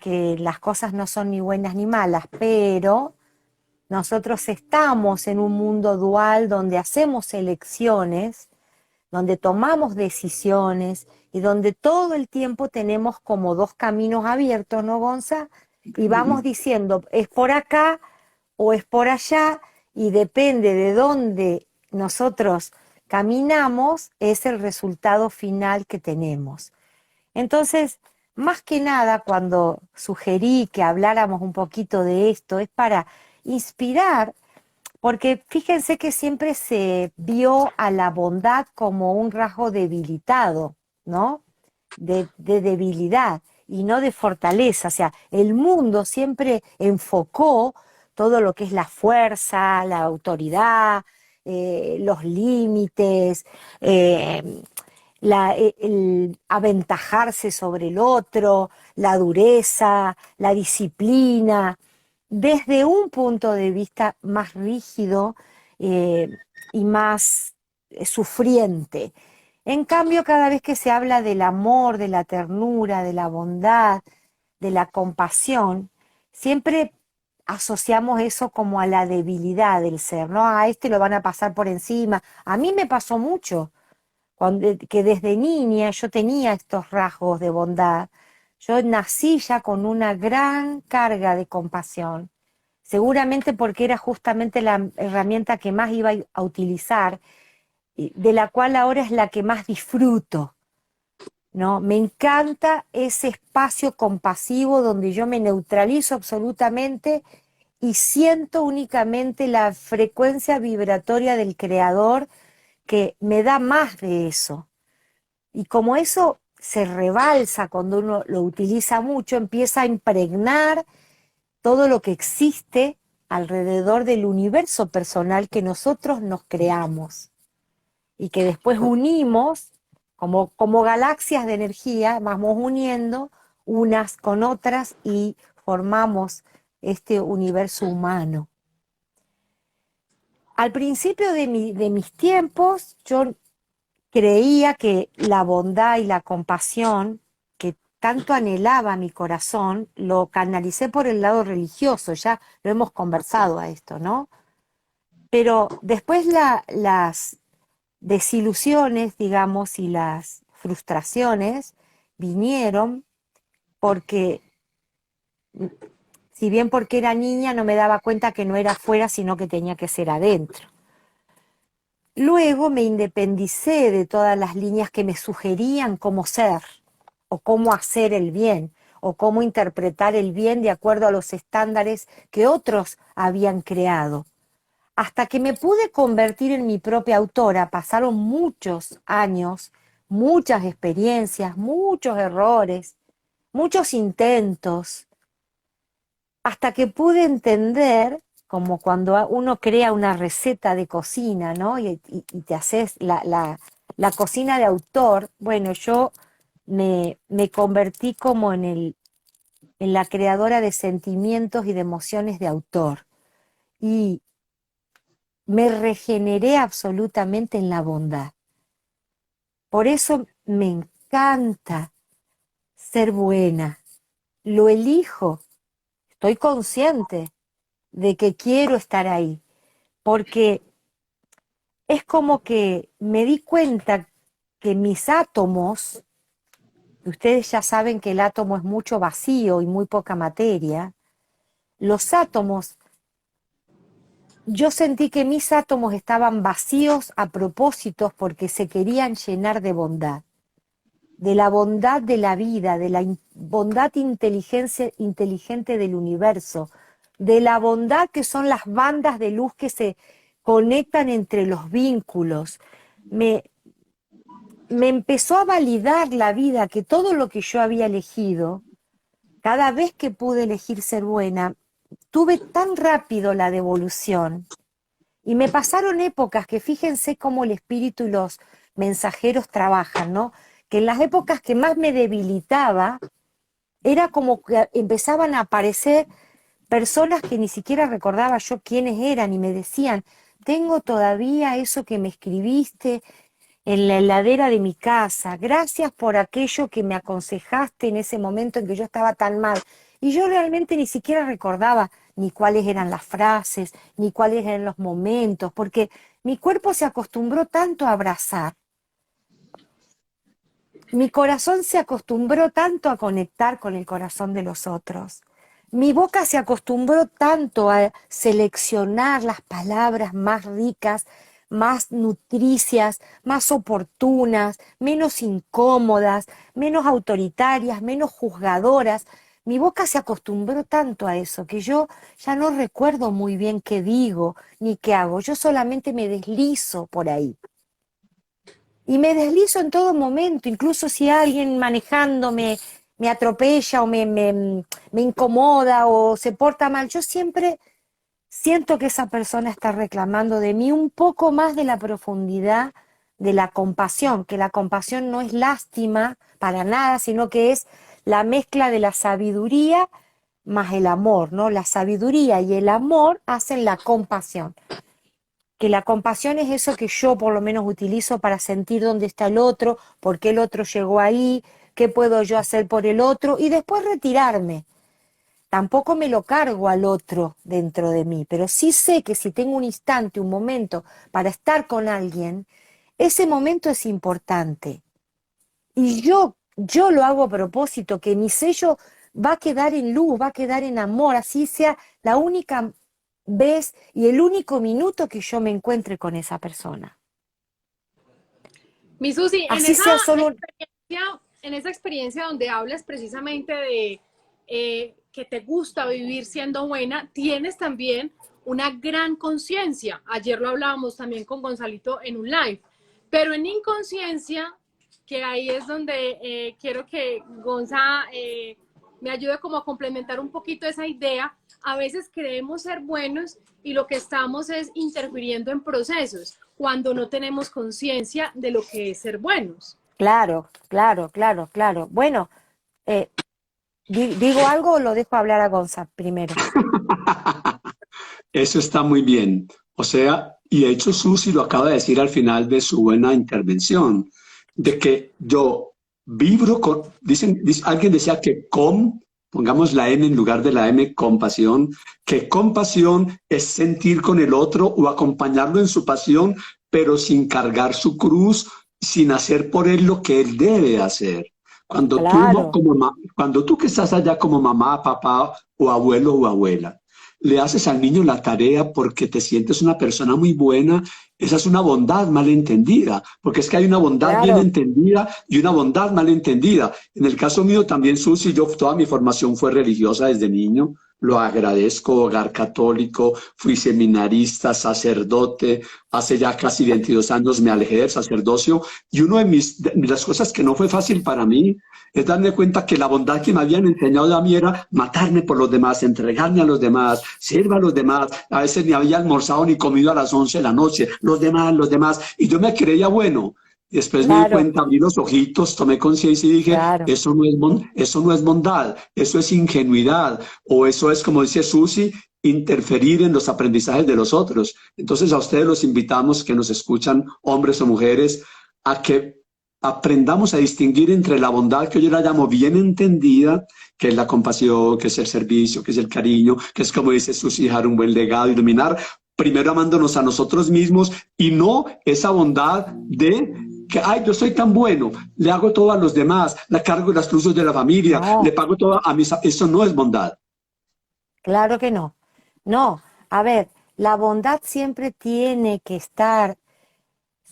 que las cosas no son ni buenas ni malas, pero nosotros estamos en un mundo dual donde hacemos elecciones, donde tomamos decisiones y donde todo el tiempo tenemos como dos caminos abiertos, ¿no, Gonza? Y vamos diciendo, es por acá o es por allá, y depende de dónde nosotros caminamos, es el resultado final que tenemos. Entonces, más que nada, cuando sugerí que habláramos un poquito de esto, es para inspirar, porque fíjense que siempre se vio a la bondad como un rasgo debilitado, ¿no? De debilidad y no de fortaleza. O sea, el mundo siempre enfocó todo lo que es la fuerza, la autoridad, los límites, eh, el aventajarse sobre el otro, la dureza, la disciplina, desde un punto de vista más rígido eh, y más sufriente. En cambio, cada vez que se habla del amor, de la ternura, de la bondad, de la compasión, siempre asociamos eso como a la debilidad del ser, ¿no? A este lo van a pasar por encima. A mí me pasó mucho que desde niña yo tenía estos rasgos de bondad. Yo nací ya con una gran carga de compasión, seguramente porque era justamente la herramienta que más iba a utilizar, y de la cual ahora es la que más disfruto, ¿no? Me encanta ese espacio compasivo donde yo me neutralizo absolutamente y siento únicamente la frecuencia vibratoria del creador que me da más de eso. Y como eso se rebalsa cuando uno lo utiliza mucho, empieza a impregnar todo lo que existe alrededor del universo personal que nosotros nos creamos y que después unimos como galaxias de energía, vamos uniendo unas con otras y formamos este universo humano. Al principio de mis tiempos, yo creía que la bondad y la compasión que tanto anhelaba mi corazón, lo canalicé por el lado religioso, ya lo hemos conversado a esto, ¿no? Pero después las desilusiones, digamos, y las frustraciones vinieron porque, si bien porque era niña, no me daba cuenta que no era afuera, sino que tenía que ser adentro. Luego me independicé de todas las líneas que me sugerían cómo ser, o cómo hacer el bien, o cómo interpretar el bien de acuerdo a los estándares que otros habían creado. Hasta que me pude convertir en mi propia autora, pasaron muchos años, muchas experiencias, muchos errores, muchos intentos, hasta que pude entender, como cuando uno crea una receta de cocina, ¿no? Y te haces la cocina de autor. Bueno, yo me convertí como en la creadora de sentimientos y de emociones de autor. Y me regeneré absolutamente en la bondad. Por eso me encanta ser buena. Lo elijo. Estoy consciente de que quiero estar ahí. Porque es como que me di cuenta que mis átomos, ustedes ya saben que el átomo es mucho vacío y muy poca materia, los átomos, yo sentí que mis átomos estaban vacíos a propósito porque se querían llenar de la bondad de la vida, de la bondad inteligente del universo, de la bondad que son las bandas de luz que se conectan entre los vínculos. Me, me empezó a validar la vida, que todo lo que yo había elegido, cada vez que pude elegir ser buena, tuve tan rápido la devolución. Y me pasaron épocas que fíjense cómo el espíritu y los mensajeros trabajan, ¿no? Que en las épocas que más me debilitaba, era como que empezaban a aparecer personas que ni siquiera recordaba yo quiénes eran y me decían, tengo todavía eso que me escribiste en la heladera de mi casa, gracias por aquello que me aconsejaste en ese momento en que yo estaba tan mal. y yo realmente ni siquiera recordaba ni cuáles eran las frases, ni cuáles eran los momentos, porque mi cuerpo se acostumbró tanto a abrazar, mi corazón se acostumbró tanto a conectar con el corazón de los otros. Mi boca se acostumbró tanto a seleccionar las palabras más ricas, más nutricias, más oportunas, menos incómodas, menos autoritarias, menos juzgadoras. Mi boca se acostumbró tanto a eso que yo ya no recuerdo muy bien qué digo ni qué hago. Yo solamente me deslizo por ahí. Y me deslizo en todo momento, incluso si alguien manejando me atropella o me incomoda o se porta mal, yo siempre siento que esa persona está reclamando de mí un poco más de la profundidad de la compasión, que la compasión no es lástima para nada, sino que es la mezcla de la sabiduría más el amor, ¿no? La sabiduría y el amor hacen la compasión, que la compasión es eso que yo por lo menos utilizo para sentir dónde está el otro, por qué el otro llegó ahí, qué puedo yo hacer por el otro y después retirarme. Tampoco me lo cargo al otro dentro de mí, pero sí sé que si tengo un instante, un momento para estar con alguien, ese momento es importante. Y yo lo hago a propósito, que mi sello va a quedar en luz, va a quedar en amor, así sea la única vez y el único minuto que yo me encuentre con esa persona. Mi Susi, Así sea solo un... en esa experiencia donde hablas precisamente de que te gusta vivir siendo buena, tienes también una gran conciencia. Ayer lo hablábamos también con Gonzalito en un live, pero en inconsciencia, que ahí es donde quiero que Gonza me ayude como a complementar un poquito esa idea. A veces creemos ser buenos y lo que estamos es interfiriendo en procesos cuando no tenemos conciencia de lo que es ser buenos. Claro, claro, claro, claro. Bueno, eh, ¿digo algo o lo dejo hablar a Gonza primero? Eso está muy bien. O sea, y de hecho Susi lo acaba de decir al final de su buena intervención, de que yo vibro con, alguien decía que pongamos la N en lugar de la M, compasión, que compasión es sentir con el otro o acompañarlo en su pasión, pero sin cargar su cruz, sin hacer por él lo que él debe hacer. Claro, Cuando tú que estás allá como mamá, papá o abuelo o abuela, le haces al niño la tarea porque te sientes una persona muy buena, esa es una bondad mal entendida, porque es que hay una bondad bien claro, entendida y una bondad mal entendida. En el caso mío también, Susi, yo toda mi formación fue religiosa desde niño, lo agradezco, hogar católico, fui seminarista, sacerdote, hace ya casi 22 años me alejé del sacerdocio y una de las cosas que no fue fácil para mí es darme cuenta que la bondad que me habían enseñado a mí era matarme por los demás, entregarme a los demás, sirva a los demás. A veces ni había almorzado ni comido a las 11 de la noche, los demás. Y yo me creía bueno. Y después me di claro, cuenta, abrí los ojitos, tomé conciencia y dije, claro. eso no es bondad, eso es ingenuidad, o eso es, como dice Susi, interferir en los aprendizajes de los otros. Entonces a ustedes los invitamos que nos escuchan, hombres o mujeres, a que aprendamos a distinguir entre la bondad que yo la llamo bien entendida, que es la compasión, que es el servicio, que es el cariño, que es como dice Susi, dejar un buen legado, iluminar, primero amándonos a nosotros mismos y no esa bondad de que, ay, yo soy tan bueno, le hago todo a los demás, le cargo las cruces de la familia, le No, pago todo a mis... Eso no es bondad. claro que no. No, a ver, la bondad siempre tiene que estar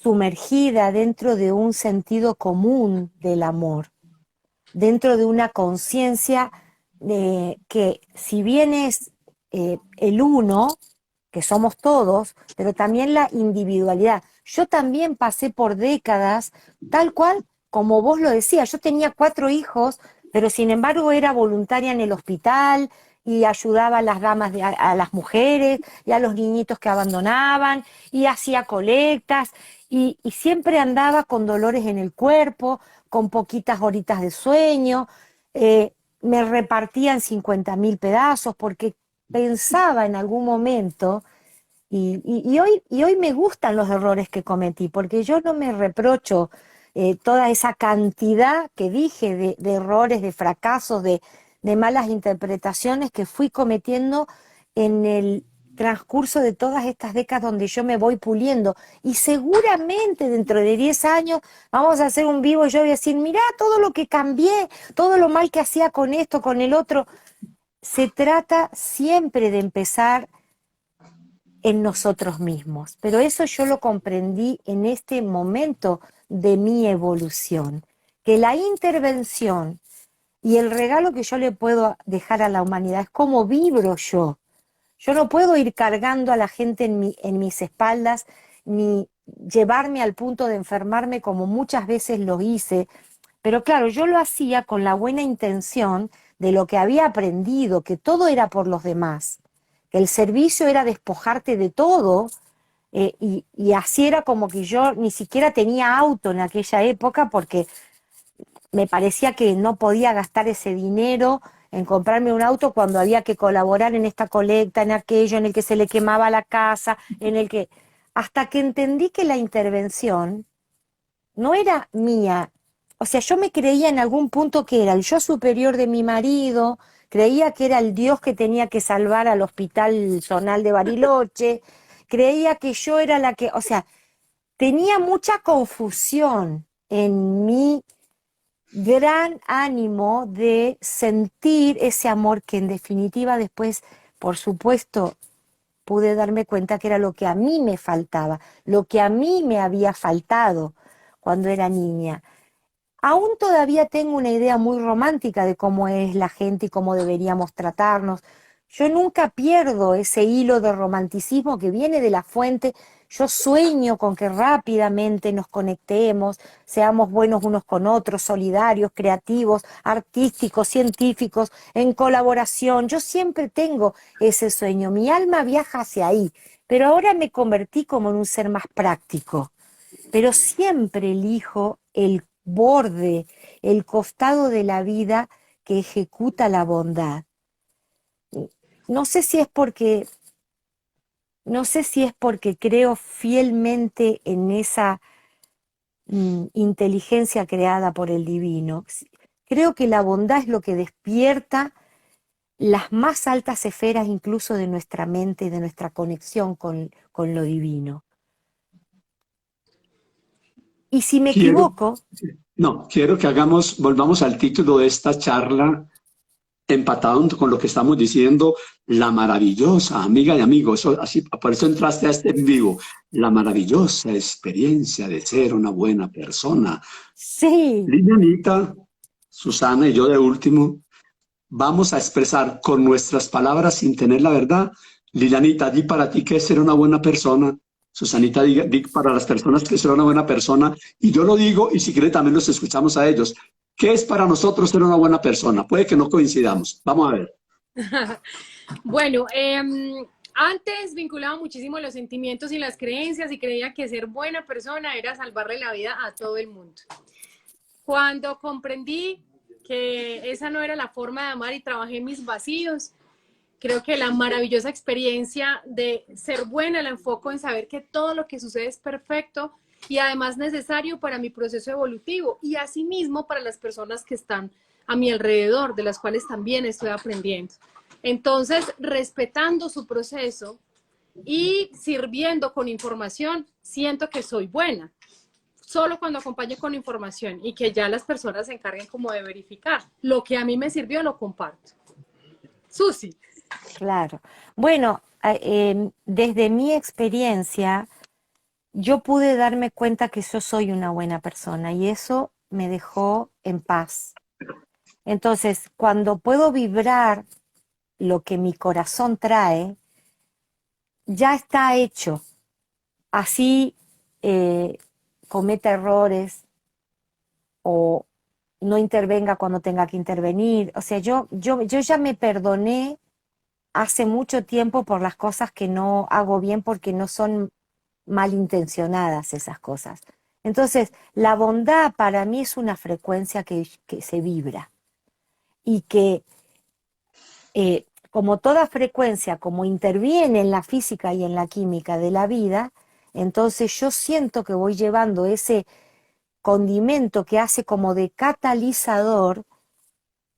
sumergida dentro de un sentido común del amor, dentro de una conciencia de que si bien es el uno, que somos todos, pero también la individualidad. Yo también pasé por décadas, tal cual como vos lo decías, yo tenía 4 hijos, pero sin embargo era voluntaria en el hospital y ayudaba a las damas, a las mujeres y a los niñitos que abandonaban y hacía colectas y siempre andaba con dolores en el cuerpo, con poquitas horitas de sueño, me repartían 50.000 pedazos porque pensaba en algún momento, y hoy me gustan los errores que cometí, porque yo no me reprocho toda esa cantidad que dije de errores, de fracasos, de malas interpretaciones que fui cometiendo en el transcurso de todas estas décadas donde yo me voy puliendo. Y seguramente dentro de 10 años vamos a hacer un vivo y yo voy a decir, mirá todo lo que cambié, todo lo mal que hacía con esto, con el otro. Se trata siempre de empezar en nosotros mismos, pero eso yo lo comprendí en este momento de mi evolución, que la intervención y el regalo que yo le puedo dejar a la humanidad es cómo vibro yo. Yo no puedo ir cargando a la gente en mis espaldas, ni llevarme al punto de enfermarme como muchas veces lo hice, pero claro, yo lo hacía con la buena intención de lo que había aprendido, que todo era por los demás, que el servicio era despojarte de todo, y así era como que yo ni siquiera tenía auto en aquella época porque me parecía que no podía gastar ese dinero en comprarme un auto cuando había que colaborar en esta colecta, en aquello, en el que se le quemaba la casa, en el que... Hasta que entendí que la intervención no era mía. O sea, yo me creía en algún punto que era el yo superior de mi marido, creía que era el Dios que tenía que salvar al hospital zonal de Bariloche, creía que yo era la que... O sea, tenía mucha confusión en mi gran ánimo de sentir ese amor que en definitiva después, por supuesto, pude darme cuenta que era lo que a mí me faltaba, lo que a mí me había faltado cuando era niña. Aún todavía tengo una idea muy romántica de cómo es la gente y cómo deberíamos tratarnos. Yo nunca pierdo ese hilo de romanticismo que viene de la fuente. Yo sueño con que rápidamente nos conectemos, seamos buenos unos con otros, solidarios, creativos, artísticos, científicos, en colaboración. Yo siempre tengo ese sueño. Mi alma viaja hacia ahí, pero ahora me convertí como en un ser más práctico. Pero siempre elijo el borde, el costado de la vida que ejecuta la bondad. No sé si es porque, no sé si es porque creo fielmente en esa inteligencia creada por el divino. Creo que la bondad es lo que despierta las más altas esferas incluso de nuestra mente y de nuestra conexión con lo divino. Y si me Quiero, equivoco, no, quiero que volvamos al título de esta charla, empatado con lo que estamos diciendo, la maravillosa, amiga y amigo, eso, así, por eso entraste a este en vivo, la maravillosa experiencia de ser una buena persona. sí. Lilianita, Susana y yo de último, vamos a expresar con nuestras palabras sin tener la verdad. Lilianita, di para ti qué es ser una buena persona. Susanita, di para las personas que es ser una buena persona. Y yo lo digo, y si quiere también los escuchamos a ellos. ¿Qué es para nosotros ser una buena persona? Puede que no coincidamos. Vamos a ver. Bueno, antes vinculaba muchísimo los sentimientos y las creencias y creía que ser buena persona era salvarle la vida a todo el mundo. Cuando comprendí que esa no era la forma de amar y trabajé mis vacíos, creo que la maravillosa experiencia de ser buena la enfoco en saber que todo lo que sucede es perfecto y además necesario para mi proceso evolutivo y asimismo para las personas que están a mi alrededor, de las cuales también estoy aprendiendo. Entonces, respetando su proceso y sirviendo con información, siento que soy buena. Solo cuando acompaño con información y que ya las personas se encarguen como de verificar. Lo que a mí me sirvió lo comparto. Susi. Claro. Bueno, desde mi experiencia, yo pude darme cuenta que yo soy una buena persona y eso me dejó en paz. Entonces, cuando puedo vibrar lo que mi corazón trae, ya está hecho. Así cometa errores o no intervenga cuando tenga que intervenir. O sea, yo ya me perdoné hace mucho tiempo por las cosas que no hago bien porque no son malintencionadas esas cosas. Entonces, la bondad para mí es una frecuencia que se vibra y que, como toda frecuencia, como interviene en la física y en la química de la vida, entonces yo siento que voy llevando ese condimento que hace como de catalizador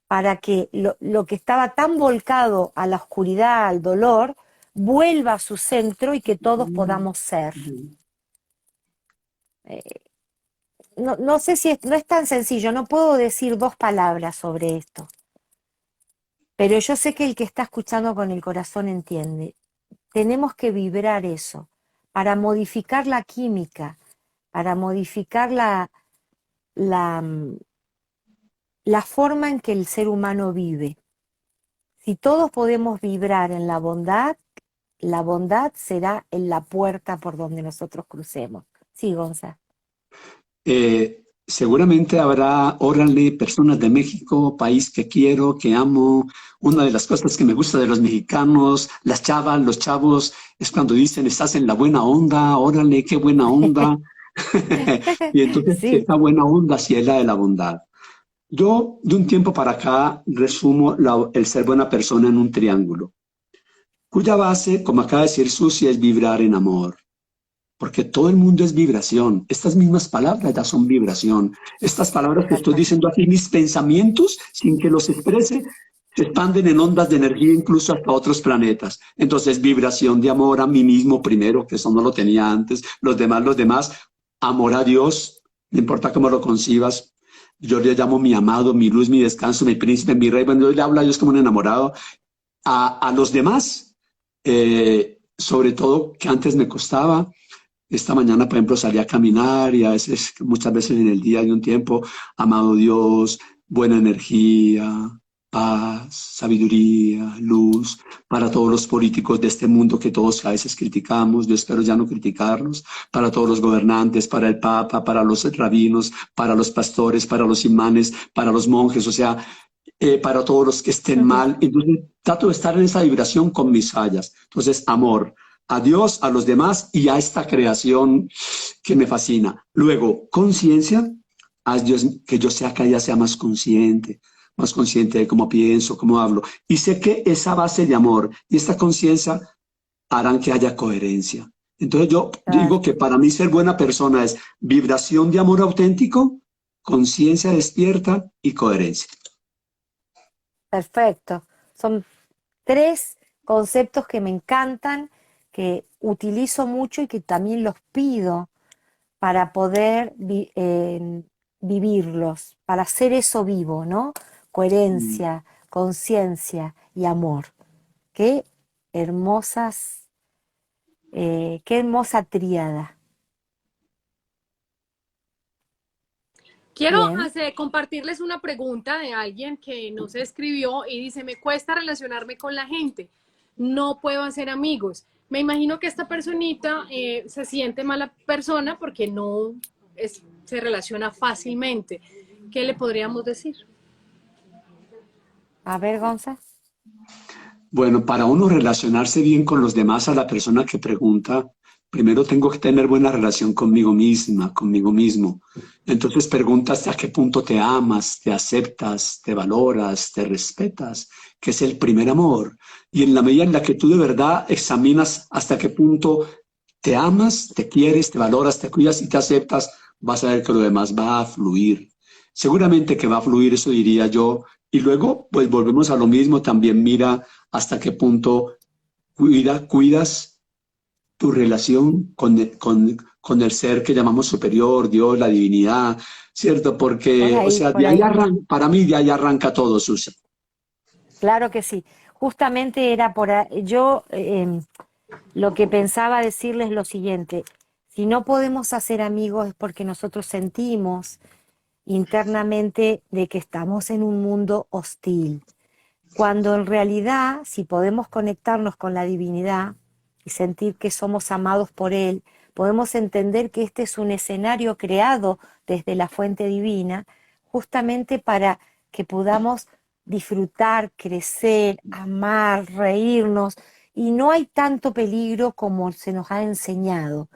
para que lo que estaba tan volcado a la oscuridad, al dolor, vuelva a su centro y que todos podamos ser. No sé si no es tan sencillo, no puedo decir dos palabras sobre esto, pero yo sé que el que está escuchando con el corazón entiende. Tenemos que vibrar eso para modificar la química, para modificar la, la forma en que el ser humano vive. Si todos podemos vibrar en la bondad será en la puerta por donde nosotros crucemos. Sí, Gonza. Seguramente habrá, órale, personas de México, país que quiero, que amo. Una de las cosas que me gusta de los mexicanos, las chavas, los chavos, es cuando dicen, estás en la buena onda, órale, qué buena onda. Y entonces, Sí, esta buena onda sí es la de la bondad. Yo, de un tiempo para acá, resumo el ser buena persona en un triángulo, cuya base, como acaba de decir Susi, es vibrar en amor. Porque todo el mundo es vibración. Estas mismas palabras ya son vibración. Estas palabras que estoy perfecto. diciendo aquí, mis pensamientos, sin que los exprese, se expanden en ondas de energía incluso hasta otros planetas. Entonces, vibración de amor a mí mismo primero, que eso no lo tenía antes, los demás, amor a Dios, no importa cómo lo concibas. Yo le llamo mi amado, mi luz, mi descanso, mi príncipe, mi rey. Bueno, yo le hablo a Dios como un enamorado. A los demás, sobre todo que antes me costaba. Esta mañana, por ejemplo, salí a caminar y a veces, muchas veces en el día hay un tiempo, amado Dios, buena energía, paz, sabiduría, luz, para todos los políticos de este mundo que todos a veces criticamos, yo espero ya no criticarlos, para todos los gobernantes, para el Papa, para los rabinos, para los pastores, para los imanes, para los monjes, o sea, para todos los que estén mal. Entonces, trato de estar en esa vibración con mis fallas. Entonces, amor a Dios, a los demás y a esta creación que me fascina. Luego, conciencia, haz Dios que yo sea cada día sea más consciente de cómo pienso, cómo hablo. Y sé que esa base de amor y esta conciencia harán que haya coherencia. Entonces yo Claro, digo que para mí ser buena persona es vibración de amor auténtico, conciencia despierta y coherencia. perfecto. Son tres conceptos que me encantan, que utilizo mucho y que también los pido para poder vivirlos, para hacer eso vivo, ¿no? Coherencia, conciencia y amor. Qué hermosas, qué hermosa tríada. Quiero Bien, compartirles una pregunta de alguien que nos escribió y dice, me cuesta relacionarme con la gente, no puedo hacer amigos. Me imagino que esta personita se siente mala persona porque no se relaciona fácilmente. ¿Qué le podríamos decir? a ver, Gonza. Bueno, para uno relacionarse bien con los demás, a la persona que pregunta, primero tengo que tener buena relación conmigo misma, conmigo mismo. Entonces pregunta hasta qué punto te amas, te aceptas, te valoras, te respetas, que es el primer amor. Y en la medida en la que tú de verdad examinas hasta qué punto te amas, te quieres, te valoras, te cuidas y te aceptas, vas a ver que lo demás va a fluir. Seguramente que va a fluir, eso diría yo. Y luego, pues volvemos a lo mismo, también mira hasta qué punto cuidas tu relación con el ser que llamamos superior, Dios, la divinidad, ¿cierto? Por Porque, o ahí, sea, por ahí. para mí de ahí arranca todo, Susan. Claro que sí. Justamente era por ahí. Yo lo que pensaba decirles lo siguiente. Si no podemos hacer amigos es porque nosotros sentimos internamente de que estamos en un mundo hostil, cuando en realidad, si podemos conectarnos con la divinidad y sentir que somos amados por Él, podemos entender que este es un escenario creado desde la fuente divina, justamente para que podamos disfrutar, crecer, amar, reírnos, y no hay tanto peligro como se nos ha enseñado.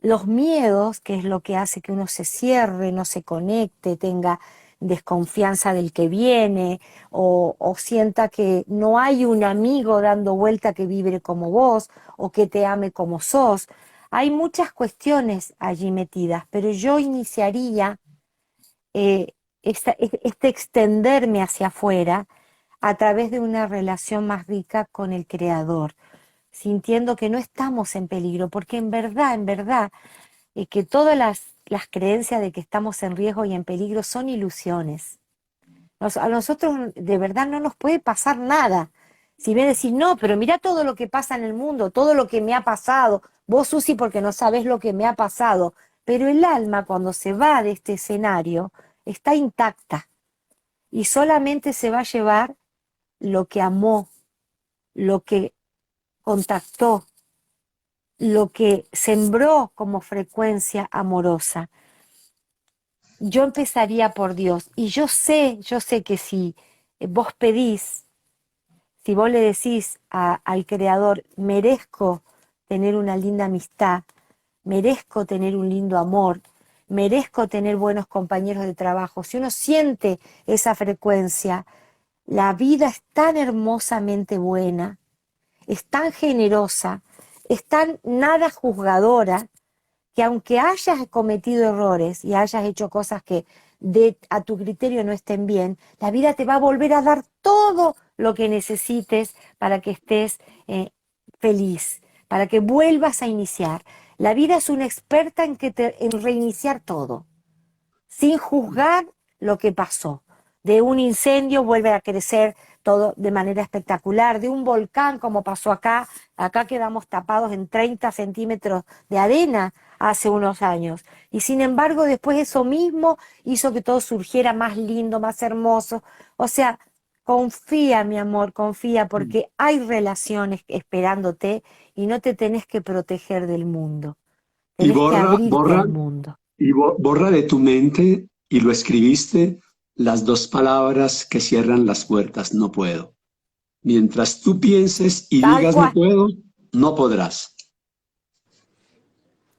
Los miedos, que es lo que hace que uno se cierre, no se conecte, tenga desconfianza del que viene o sienta que no hay un amigo dando vuelta que vibre como vos o que te ame como sos. Hay muchas cuestiones allí metidas, pero yo iniciaría eh, este extenderme hacia afuera a través de una relación más rica con el Creador, sintiendo que no estamos en peligro, porque en verdad, que todas las creencias de que estamos en riesgo y en peligro son ilusiones. A nosotros de verdad no nos puede pasar nada. Si me decís, no, pero mira todo lo que pasa en el mundo, todo lo que me ha pasado, vos, Susi, porque no sabés lo que me ha pasado, pero el alma cuando se va de este escenario está intacta y solamente se va a llevar lo que amó, lo que contactó, lo que sembró como frecuencia amorosa. Yo empezaría por Dios y yo sé que si vos pedís, si vos le decís al Creador, merezco tener una linda amistad, merezco tener un lindo amor, merezco tener buenos compañeros de trabajo, si uno siente esa frecuencia, la vida es tan hermosamente buena, es tan generosa, es tan nada juzgadora, que aunque hayas cometido errores y hayas hecho cosas que a tu criterio no estén bien, la vida te va a volver a dar todo lo que necesites para que estés feliz, para que vuelvas a iniciar. La vida es una experta en reiniciar todo, sin juzgar lo que pasó. De un incendio vuelve a crecer todo de manera espectacular, de un volcán como pasó acá quedamos tapados en 30 centímetros de arena hace unos años. Y sin embargo, después eso mismo hizo que todo surgiera más lindo, más hermoso. O sea, confía, mi amor, confía, porque hay relaciones esperándote y no te tenés que proteger del mundo. Y Tenés que abrirte al mundo. borra de tu mente, y lo escribiste, las dos palabras que cierran las puertas, no puedo. Mientras tú pienses y Tal digas no cual. puedo, no podrás.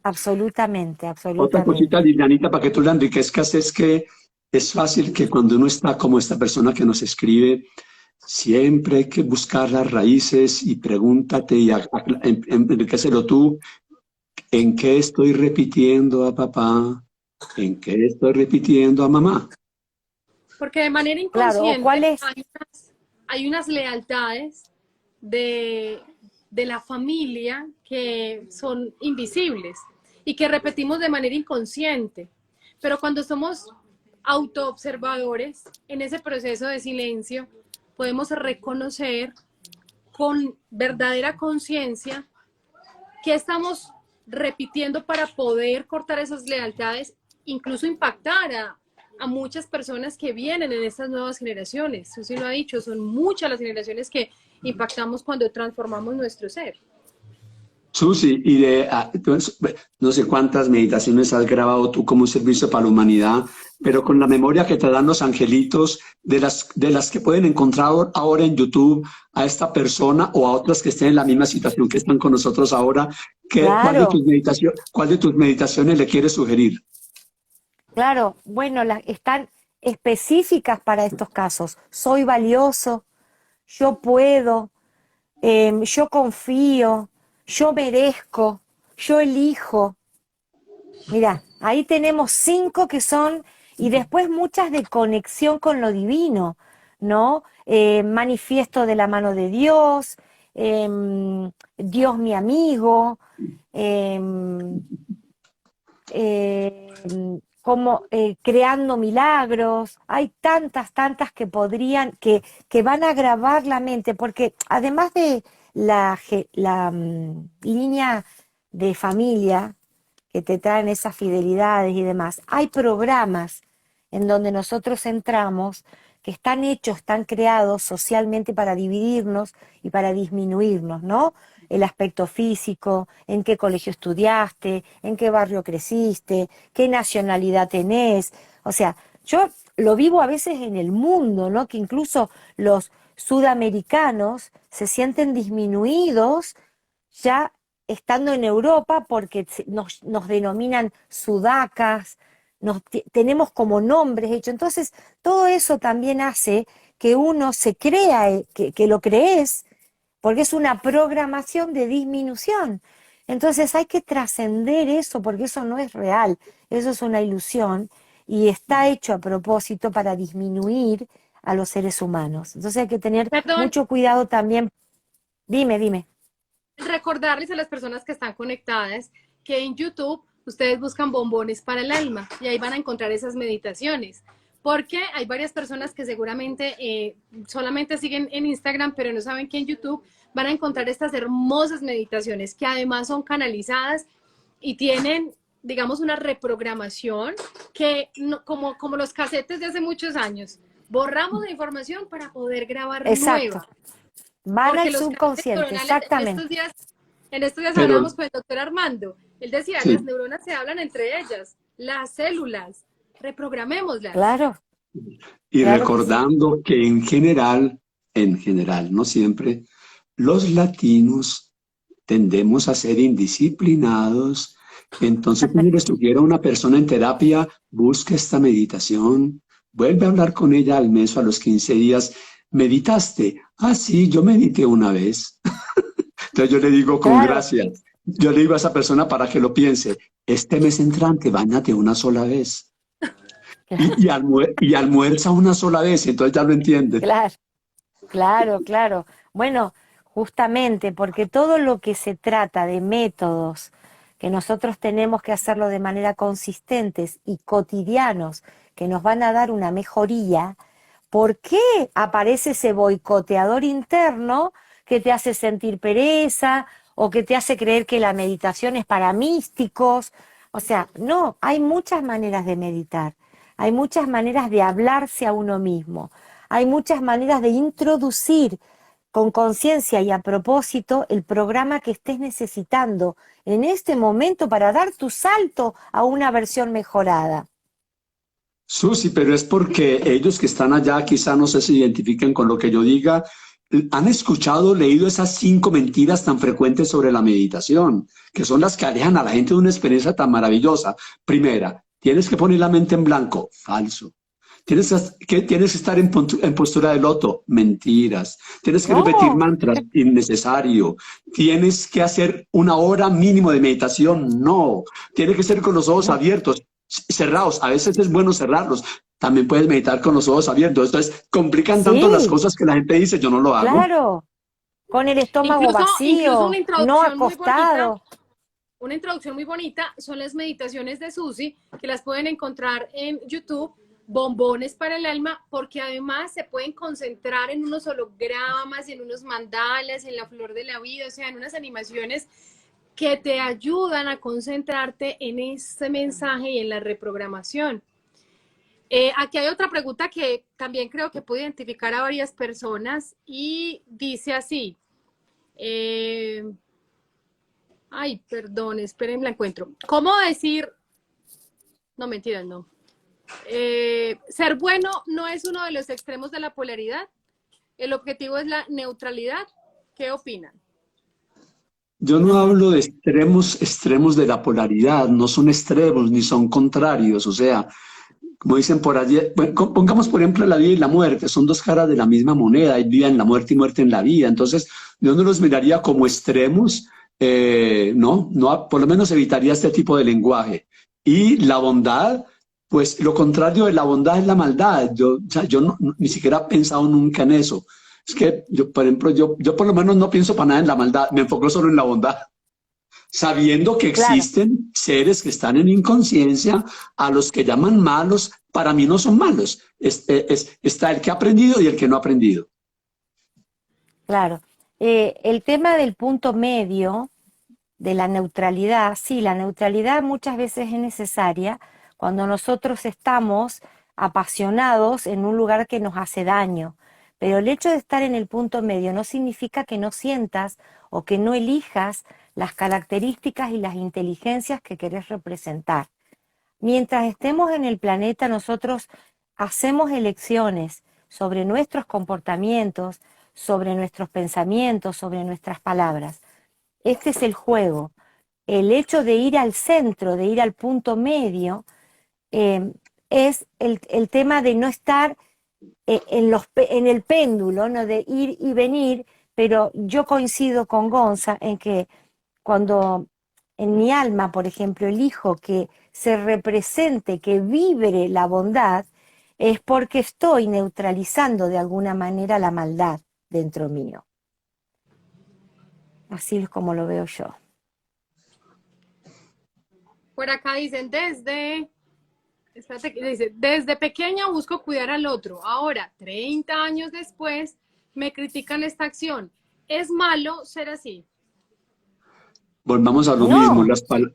Absolutamente, Otra cosita, absolutamente. Lilianita, para que tú la enriquezcas, es que es fácil que cuando uno está como esta persona que nos escribe, siempre hay que buscar las raíces y pregúntate y enriquecelo tú. ¿En qué estoy repitiendo a papá? ¿En qué estoy repitiendo a mamá? Porque de manera Claro, ¿o cuál inconsciente es? hay unas lealtades de, de la familia que son invisibles y que repetimos de manera inconsciente. Pero cuando somos autoobservadores, en ese proceso de silencio, podemos reconocer con verdadera conciencia qué estamos repitiendo para poder cortar esas lealtades, incluso impactar a muchas personas que vienen en estas nuevas generaciones. Susi lo ha dicho, son muchas las generaciones que impactamos cuando transformamos nuestro ser. Susi, entonces, no sé cuántas meditaciones has grabado tú como un servicio para la humanidad, pero con la memoria que te dan los angelitos, de las que pueden encontrar ahora en YouTube a esta persona o a otras que estén en la misma situación que están con nosotros ahora, Claro, cuál de tus meditaciones le quieres sugerir? claro. Bueno, están específicas para estos casos. Soy valioso, yo puedo, yo confío, yo merezco, yo elijo. Mira, ahí tenemos 5 que son, y después muchas de conexión con lo divino, ¿no? Manifiesto de la mano de Dios, Dios mi amigo, em, como creando milagros. Hay tantas que que van a grabar la mente, porque además de la línea de familia, que te traen esas fidelidades y demás. Hay programas en donde nosotros entramos que están hechos, están creados socialmente para dividirnos y para disminuirnos, ¿no? El aspecto físico, en qué colegio estudiaste, en qué barrio creciste, qué nacionalidad tenés. O sea, yo lo vivo a veces en el mundo, ¿no? Que incluso los sudamericanos se sienten disminuidos ya estando en Europa porque nos denominan sudacas, tenemos como nombres hechos. Entonces, todo eso también hace que uno se crea, que lo crees, porque es una programación de disminución. Entonces hay que trascender eso porque eso no es real, eso es una ilusión. y está hecho a propósito para disminuir a los seres humanos. Entonces hay que tener Perdón, mucho cuidado también. Dime, dime. recordarles a las personas que están conectadas que en YouTube ustedes buscan bombones para el alma y ahí van a encontrar esas meditaciones. Porque hay varias personas que seguramente solamente siguen en Instagram, pero no saben que en YouTube van a encontrar estas hermosas meditaciones que además son canalizadas y tienen, digamos, una reprogramación que, no, como los casetes de hace muchos años, borramos la información para poder grabar Exacto. nueva. Van Porque al los canales subconsciente, neuronales, exactamente. en estos días Pero hablábamos con el doctor Armando. Él decía, las sí, neuronas se hablan entre ellas, las células, reprogramémoslas. y Claro que sí. recordando que en general, no siempre, los latinos tendemos a ser indisciplinados. Entonces, uno le sugiere a una persona en terapia, busca esta meditación, vuelve a hablar con ella al mes o a los 15 días. ¿Meditaste? Ah, sí, yo medité una vez. Entonces yo le digo con Claro, gracia, yo le digo a esa persona para que lo piense, este mes entrante, báñate una sola vez y almuerza una sola vez, y entonces ya lo entiende. claro, claro, claro. Bueno, justamente porque todo lo que se trata de métodos que nosotros tenemos que hacerlo de manera consistentes y cotidianos, que nos van a dar una mejoría, ¿por qué aparece ese boicoteador interno que te hace sentir pereza o que te hace creer que la meditación es para místicos? O sea, no, hay muchas maneras de meditar, hay muchas maneras de hablarse a uno mismo, hay muchas maneras de introducir con conciencia y a propósito el programa que estés necesitando en este momento para dar tu salto a una versión mejorada. Susi, pero es porque ellos que están allá quizá no se identifiquen con lo que yo diga. Han escuchado, leído esas 5 mentiras tan frecuentes sobre la meditación, que son las que alejan a la gente de una experiencia tan maravillosa. Primera, tienes que poner la mente en blanco. Falso. Tienes que estar en postura de loto. Mentiras. Tienes que repetir No, mantras. Innecesario. Tienes que hacer una hora mínimo de meditación. No. Tiene que ser con los ojos no, abiertos, cerrados. A veces es bueno cerrarlos. También puedes meditar con los ojos abiertos. Entonces, complican tanto las sí, cosas que la gente dice, yo no lo hago. claro, con el estómago Incluso vacío, no acostado. una introducción muy bonita son las meditaciones de Susi, que las pueden encontrar en YouTube, bombones para el alma, porque además se pueden concentrar en unos hologramas, en unos mandalas, en la flor de la vida, o sea, en unas animaciones que te ayudan a concentrarte en ese mensaje y en la reprogramación. Aquí hay otra pregunta que también creo que puede identificar a varias personas y dice así, eh, ay, perdón, esperen, la encuentro. ¿Cómo decir? No, mentiras, no. Ser bueno no es uno de los extremos de la polaridad. El objetivo es la neutralidad. ¿Qué opinan? Yo no Ujú. hablo de extremos de la polaridad, no son extremos ni son contrarios, o sea, como dicen por allí, bueno, pongamos por ejemplo la vida y la muerte, son dos caras de la misma moneda, hay vida en la muerte y muerte en la vida, entonces yo no los miraría como extremos, no, por lo menos evitaría este tipo de lenguaje. Y la bondad, pues lo contrario de la bondad es la maldad, o sea, yo ni siquiera he pensado nunca en eso. Es que yo, por ejemplo, yo por lo menos no pienso para nada en la maldad, me enfoco solo en la bondad, sabiendo que Claro, existen seres que están en inconsciencia, a los que llaman malos, para mí no son malos. Está el que ha aprendido y el que no ha aprendido. claro. El tema del punto medio, de la neutralidad, sí, la neutralidad muchas veces es necesaria cuando nosotros estamos apasionados en un lugar que nos hace daño. Pero el hecho de estar en el punto medio no significa que no sientas o que no elijas las características y las inteligencias que querés representar. Mientras estemos en el planeta, nosotros hacemos elecciones sobre nuestros comportamientos, sobre nuestros pensamientos, sobre nuestras palabras. Este es el juego. El hecho de ir al centro, de ir al punto medio, eh, es el tema de no estar en el péndulo, ¿no? De ir y venir, pero yo coincido con Gonza en que cuando en mi alma, por ejemplo, elijo que se represente, que vibre la bondad, es porque estoy neutralizando de alguna manera la maldad dentro mío. Así es como lo veo yo. Por acá dicen, desde pequeña busco cuidar al otro. Ahora, 30 años después, me critican esta acción. ¿Es malo ser así? Volvamos a lo mismo. No,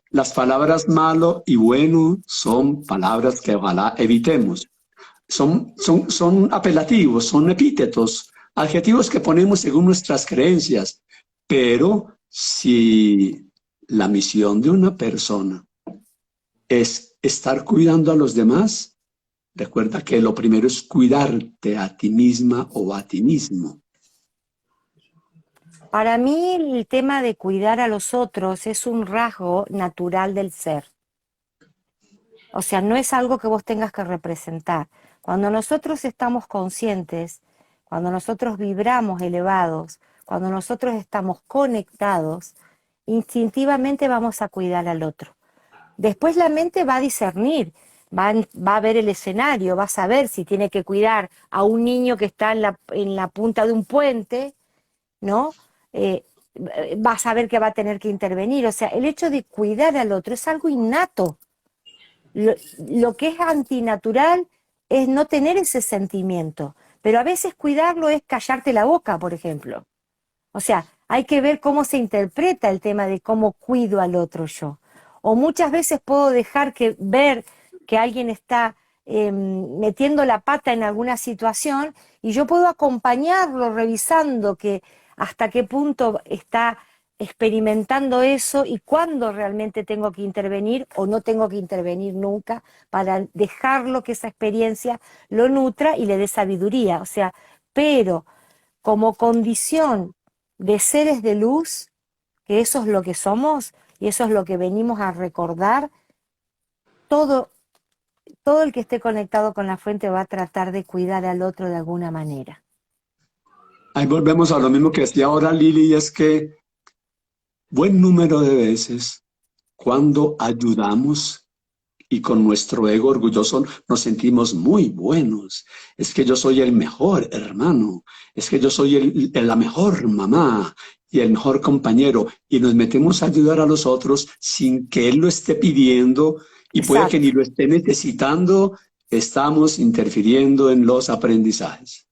Las palabras malo y bueno son palabras que ojalá evitemos. Son apelativos, son epítetos, adjetivos que ponemos según nuestras creencias. Pero si la misión de una persona es estar cuidando a los demás, recuerda que lo primero es cuidarte a ti misma o a ti mismo. para mí el tema de cuidar a los otros es un rasgo natural del ser. O sea, no es algo que vos tengas que representar. Cuando nosotros estamos conscientes, cuando nosotros vibramos elevados, cuando nosotros estamos conectados, instintivamente vamos a cuidar al otro. Después la mente va a discernir, va a ver el escenario, va a saber si tiene que cuidar a un niño que está en la punta de un puente, ¿no? Va a saber que va a tener que intervenir. O sea, el hecho de cuidar al otro es algo innato. Lo que es antinatural es no tener ese sentimiento, pero a veces cuidarlo es callarte la boca, por ejemplo. O sea, hay que ver cómo se interpreta el tema de cómo cuido al otro yo. O muchas veces puedo dejar ver que alguien está metiendo la pata en alguna situación y yo puedo acompañarlo revisando que hasta qué punto está experimentando eso y cuándo realmente tengo que intervenir o no tengo que intervenir nunca para dejarlo que esa experiencia lo nutra y le dé sabiduría. O sea, pero como condición de seres de luz, que eso es lo que somos y eso es lo que venimos a recordar, todo el que esté conectado con la fuente va a tratar de cuidar al otro de alguna manera. Ahí volvemos a lo mismo que decía ahora Lili, y es que buen número de veces cuando ayudamos y con nuestro ego orgulloso nos sentimos muy buenos. Es que yo soy el mejor hermano, es que yo soy la mejor mamá y el mejor compañero, y nos metemos a ayudar a los otros sin que él lo esté pidiendo y puede que Exacto, ni lo esté necesitando. Estamos interfiriendo en los aprendizajes.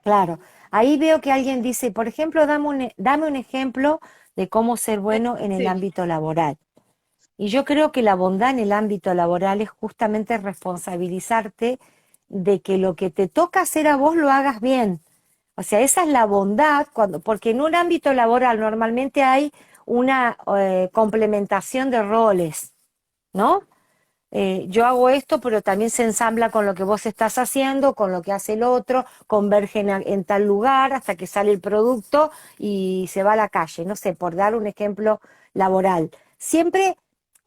claro. Ahí veo que alguien dice, por ejemplo, dame un ejemplo de cómo ser bueno en el Sí. ámbito laboral. Y yo creo que la bondad en el ámbito laboral es justamente responsabilizarte de que lo que te toca hacer a vos lo hagas bien. O sea, esa es la bondad, porque en un ámbito laboral normalmente hay una complementación de roles, ¿no? Yo hago esto, pero también se ensambla con lo que vos estás haciendo, con lo que hace el otro, convergen en tal lugar hasta que sale el producto y se va a la calle, no sé, por dar un ejemplo laboral. Siempre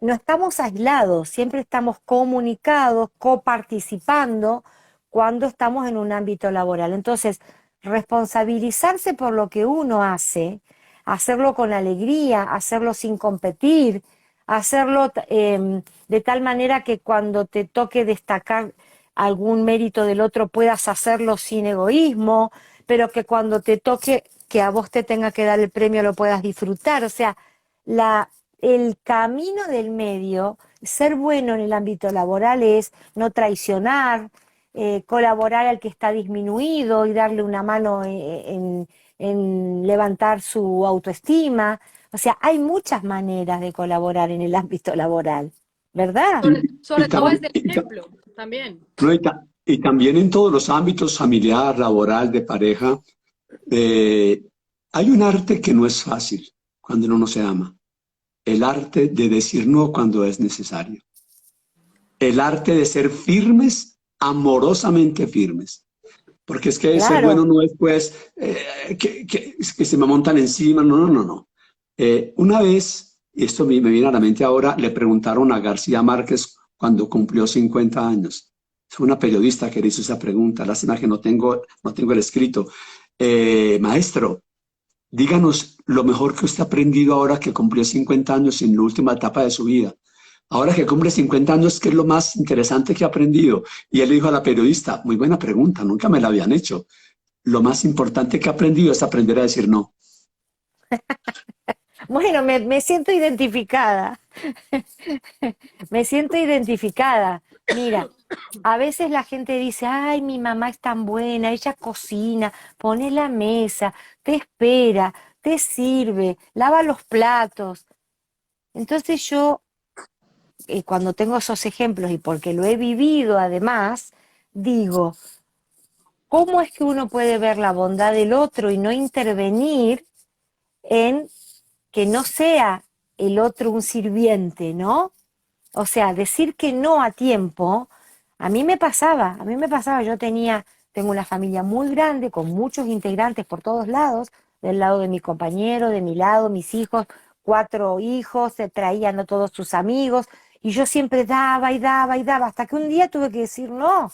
no estamos aislados, siempre estamos comunicados, coparticipando cuando estamos en un ámbito laboral. Entonces, responsabilizarse por lo que uno hace, hacerlo con alegría, hacerlo sin competir, hacerlo de tal manera que cuando te toque destacar algún mérito del otro puedas hacerlo sin egoísmo, pero que cuando te toque que a vos te tenga que dar el premio lo puedas disfrutar. O sea, el camino del medio, ser bueno en el ámbito laboral es no traicionar, colaborar al que está disminuido y darle una mano en levantar su autoestima. O sea, hay muchas maneras de colaborar en el ámbito laboral, ¿verdad? Sobre todo desde el ejemplo, también. No, y también en todos los ámbitos, familiar, laboral, de pareja, hay un arte que no es fácil cuando uno no se ama. El arte de decir no cuando es necesario. El arte de ser firmes, amorosamente firmes. Porque es que ser bueno Claro, no es pues que se me montan encima, no. Una vez, y esto me viene a la mente ahora, le preguntaron a García Márquez cuando cumplió 50 años. Fue una periodista que le hizo esa pregunta, lástima que no tengo el escrito. Maestro, díganos lo mejor que usted ha aprendido ahora que cumplió 50 años en la última etapa de su vida. Ahora que cumple 50 años, ¿qué es lo más interesante que ha aprendido? Y él le dijo a la periodista, muy buena pregunta, nunca me la habían hecho. Lo más importante que he aprendido es aprender a decir no. Bueno, me siento identificada. Me siento identificada. Mira, a veces la gente dice, ay, mi mamá es tan buena, ella cocina, pone la mesa, te espera, te sirve, lava los platos. Entonces yo, cuando tengo esos ejemplos y porque lo he vivido además, digo, ¿cómo es que uno puede ver la bondad del otro y no intervenir en que no sea el otro un sirviente, ¿no? O sea, decir que no a tiempo, a mí me pasaba, tengo una familia muy grande, con muchos integrantes por todos lados, del lado de mi compañero, de mi lado, mis hijos, 4 hijos, se traían a todos sus amigos, y yo siempre daba y daba y daba, hasta que un día tuve que decir no,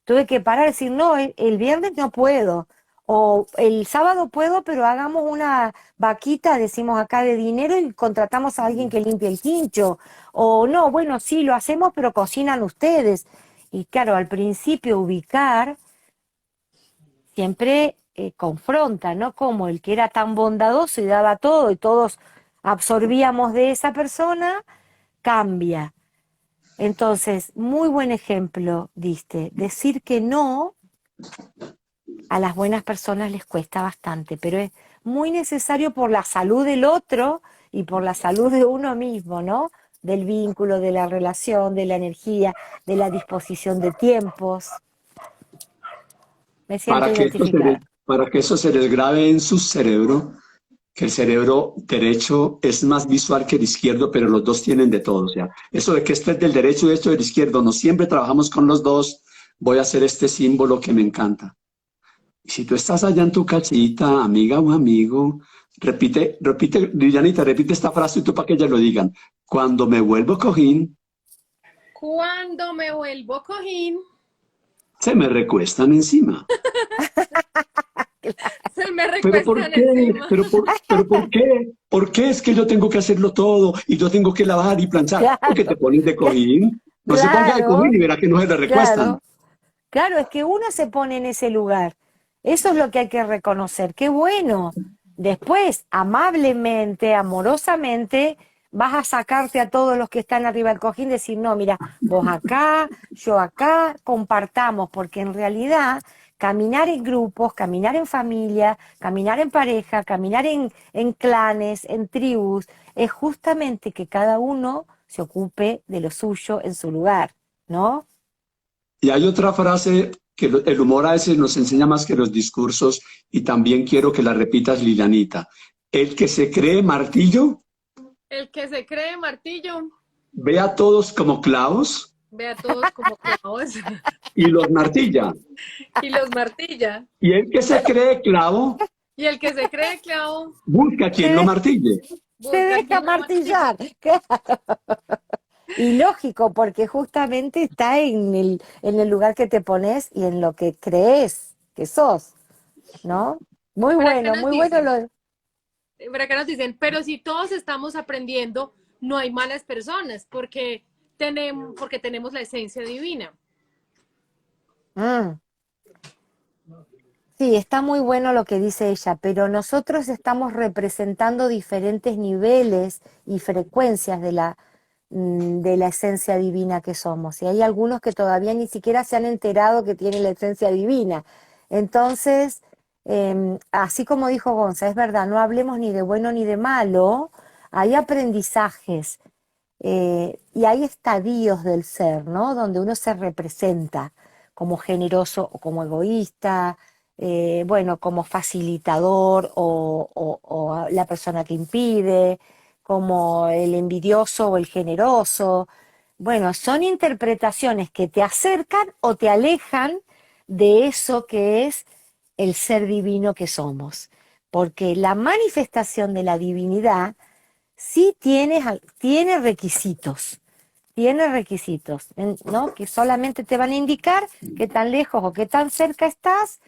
tuve que parar y decir no, el viernes no puedo, o el sábado puedo, pero hagamos una vaquita, decimos acá, de dinero y contratamos a alguien que limpie el quincho. O no, bueno, sí, lo hacemos, pero cocinan ustedes. Y claro, al principio ubicar siempre confronta, ¿no? Como el que era tan bondadoso y daba todo y todos absorbíamos de esa persona, cambia. Entonces, muy buen ejemplo diste. Decir que no a las buenas personas les cuesta bastante, pero es muy necesario por la salud del otro y por la salud de uno mismo, ¿no? Del vínculo, de la relación, de la energía, de la disposición de tiempos. Me siento identificada. Para que eso se les grabe en su cerebro, que el cerebro derecho es más visual que el izquierdo, pero los dos tienen de todo. O sea, eso de que esto es del derecho y esto del izquierdo, no siempre trabajamos con los dos, voy a hacer este símbolo que me encanta. Y si tú estás allá en tu casita, amiga o amigo, repite, Lilianita, repite esta frase y tú para que ellas lo digan. Cuando me vuelvo cojín, Cuando me vuelvo cojín, se me recuestan encima. se me ¿Pero por recuestan qué? encima. ¿Pero por qué? ¿Por qué es que yo tengo que hacerlo todo y yo tengo que lavar y planchar? Porque te Claro, pones de cojín. No se ponga de cojín claro, y verá que no se le recuestan. claro. Claro, es que uno se pone en ese lugar. Eso es lo que hay que reconocer. Qué bueno. Después, amablemente, amorosamente, vas a sacarte a todos los que están arriba del cojín y decir, no, mira, vos acá, yo acá, compartamos, porque en realidad caminar en grupos, caminar en familia, caminar en pareja, caminar en clanes, en tribus, es justamente que cada uno se ocupe de lo suyo en su lugar, ¿no? Y hay otra frase que el humor a veces nos enseña más que los discursos y también quiero que la repitas, Lilianita. El que se cree martillo, El que se cree martillo, ve a todos como clavos ve a todos como clavos y los martilla. y los martilla. Y el que se cree clavo, Y el que se cree clavo, busca a quien lo martille. Se busca deja quien lo martille. martillar. Y lógico, porque justamente está en el lugar que te pones y en lo que crees que sos, ¿no? Por acá nos Muy bueno dicen, lo... pero si todos estamos aprendiendo, no hay malas personas, porque tenemos la esencia divina. Mm, sí, está muy bueno lo que dice ella, pero nosotros estamos representando diferentes niveles y frecuencias de la esencia divina que somos. Y hay algunos que todavía ni siquiera se han enterado que tienen la esencia divina. Entonces, así como dijo Gonza, es verdad, no hablemos ni de bueno ni de malo, hay aprendizajes y hay estadios del ser, ¿no? Donde uno se representa como generoso o como egoísta, bueno, como facilitador o la persona que impide, como el envidioso o el generoso. Bueno, son interpretaciones que te acercan o te alejan de eso que es el ser divino que somos. Porque la manifestación de la divinidad sí tiene requisitos, ¿no? Que solamente te van a indicar qué tan lejos o qué tan cerca estás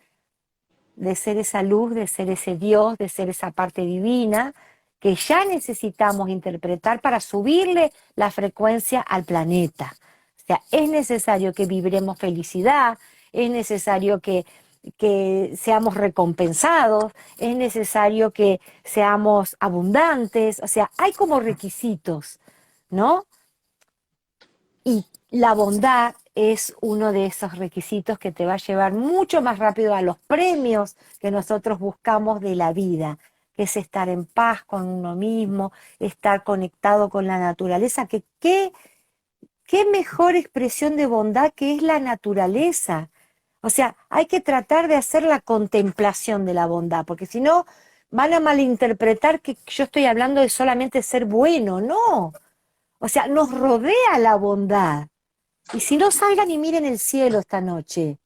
de ser esa luz, de ser ese Dios, de ser esa parte divina que ya necesitamos interpretar para subirle la frecuencia al planeta. O sea, es necesario que vibremos felicidad, es necesario que seamos recompensados, es necesario que seamos abundantes, o sea, hay como requisitos, ¿no? Y la bondad es uno de esos requisitos que te va a llevar mucho más rápido a los premios que nosotros buscamos de la vida, que es estar en paz con uno mismo, estar conectado con la naturaleza, que qué mejor expresión de bondad que es la naturaleza. O sea, hay que tratar de hacer la contemplación de la bondad, porque si no van a malinterpretar que yo estoy hablando de solamente ser bueno, no. O sea, nos rodea la bondad. Y si no, salgan y miren el cielo esta noche.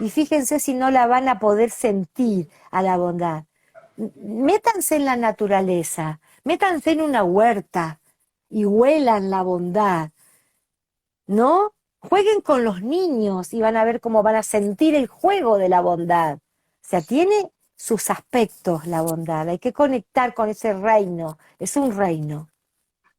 Y fíjense si no la van a poder sentir a la bondad. Métanse en la naturaleza, métanse en una huerta y huelan la bondad, ¿no? Jueguen con los niños y van a ver cómo van a sentir el juego de la bondad. O sea, tiene sus aspectos la bondad. Hay que conectar con ese reino. Es un reino.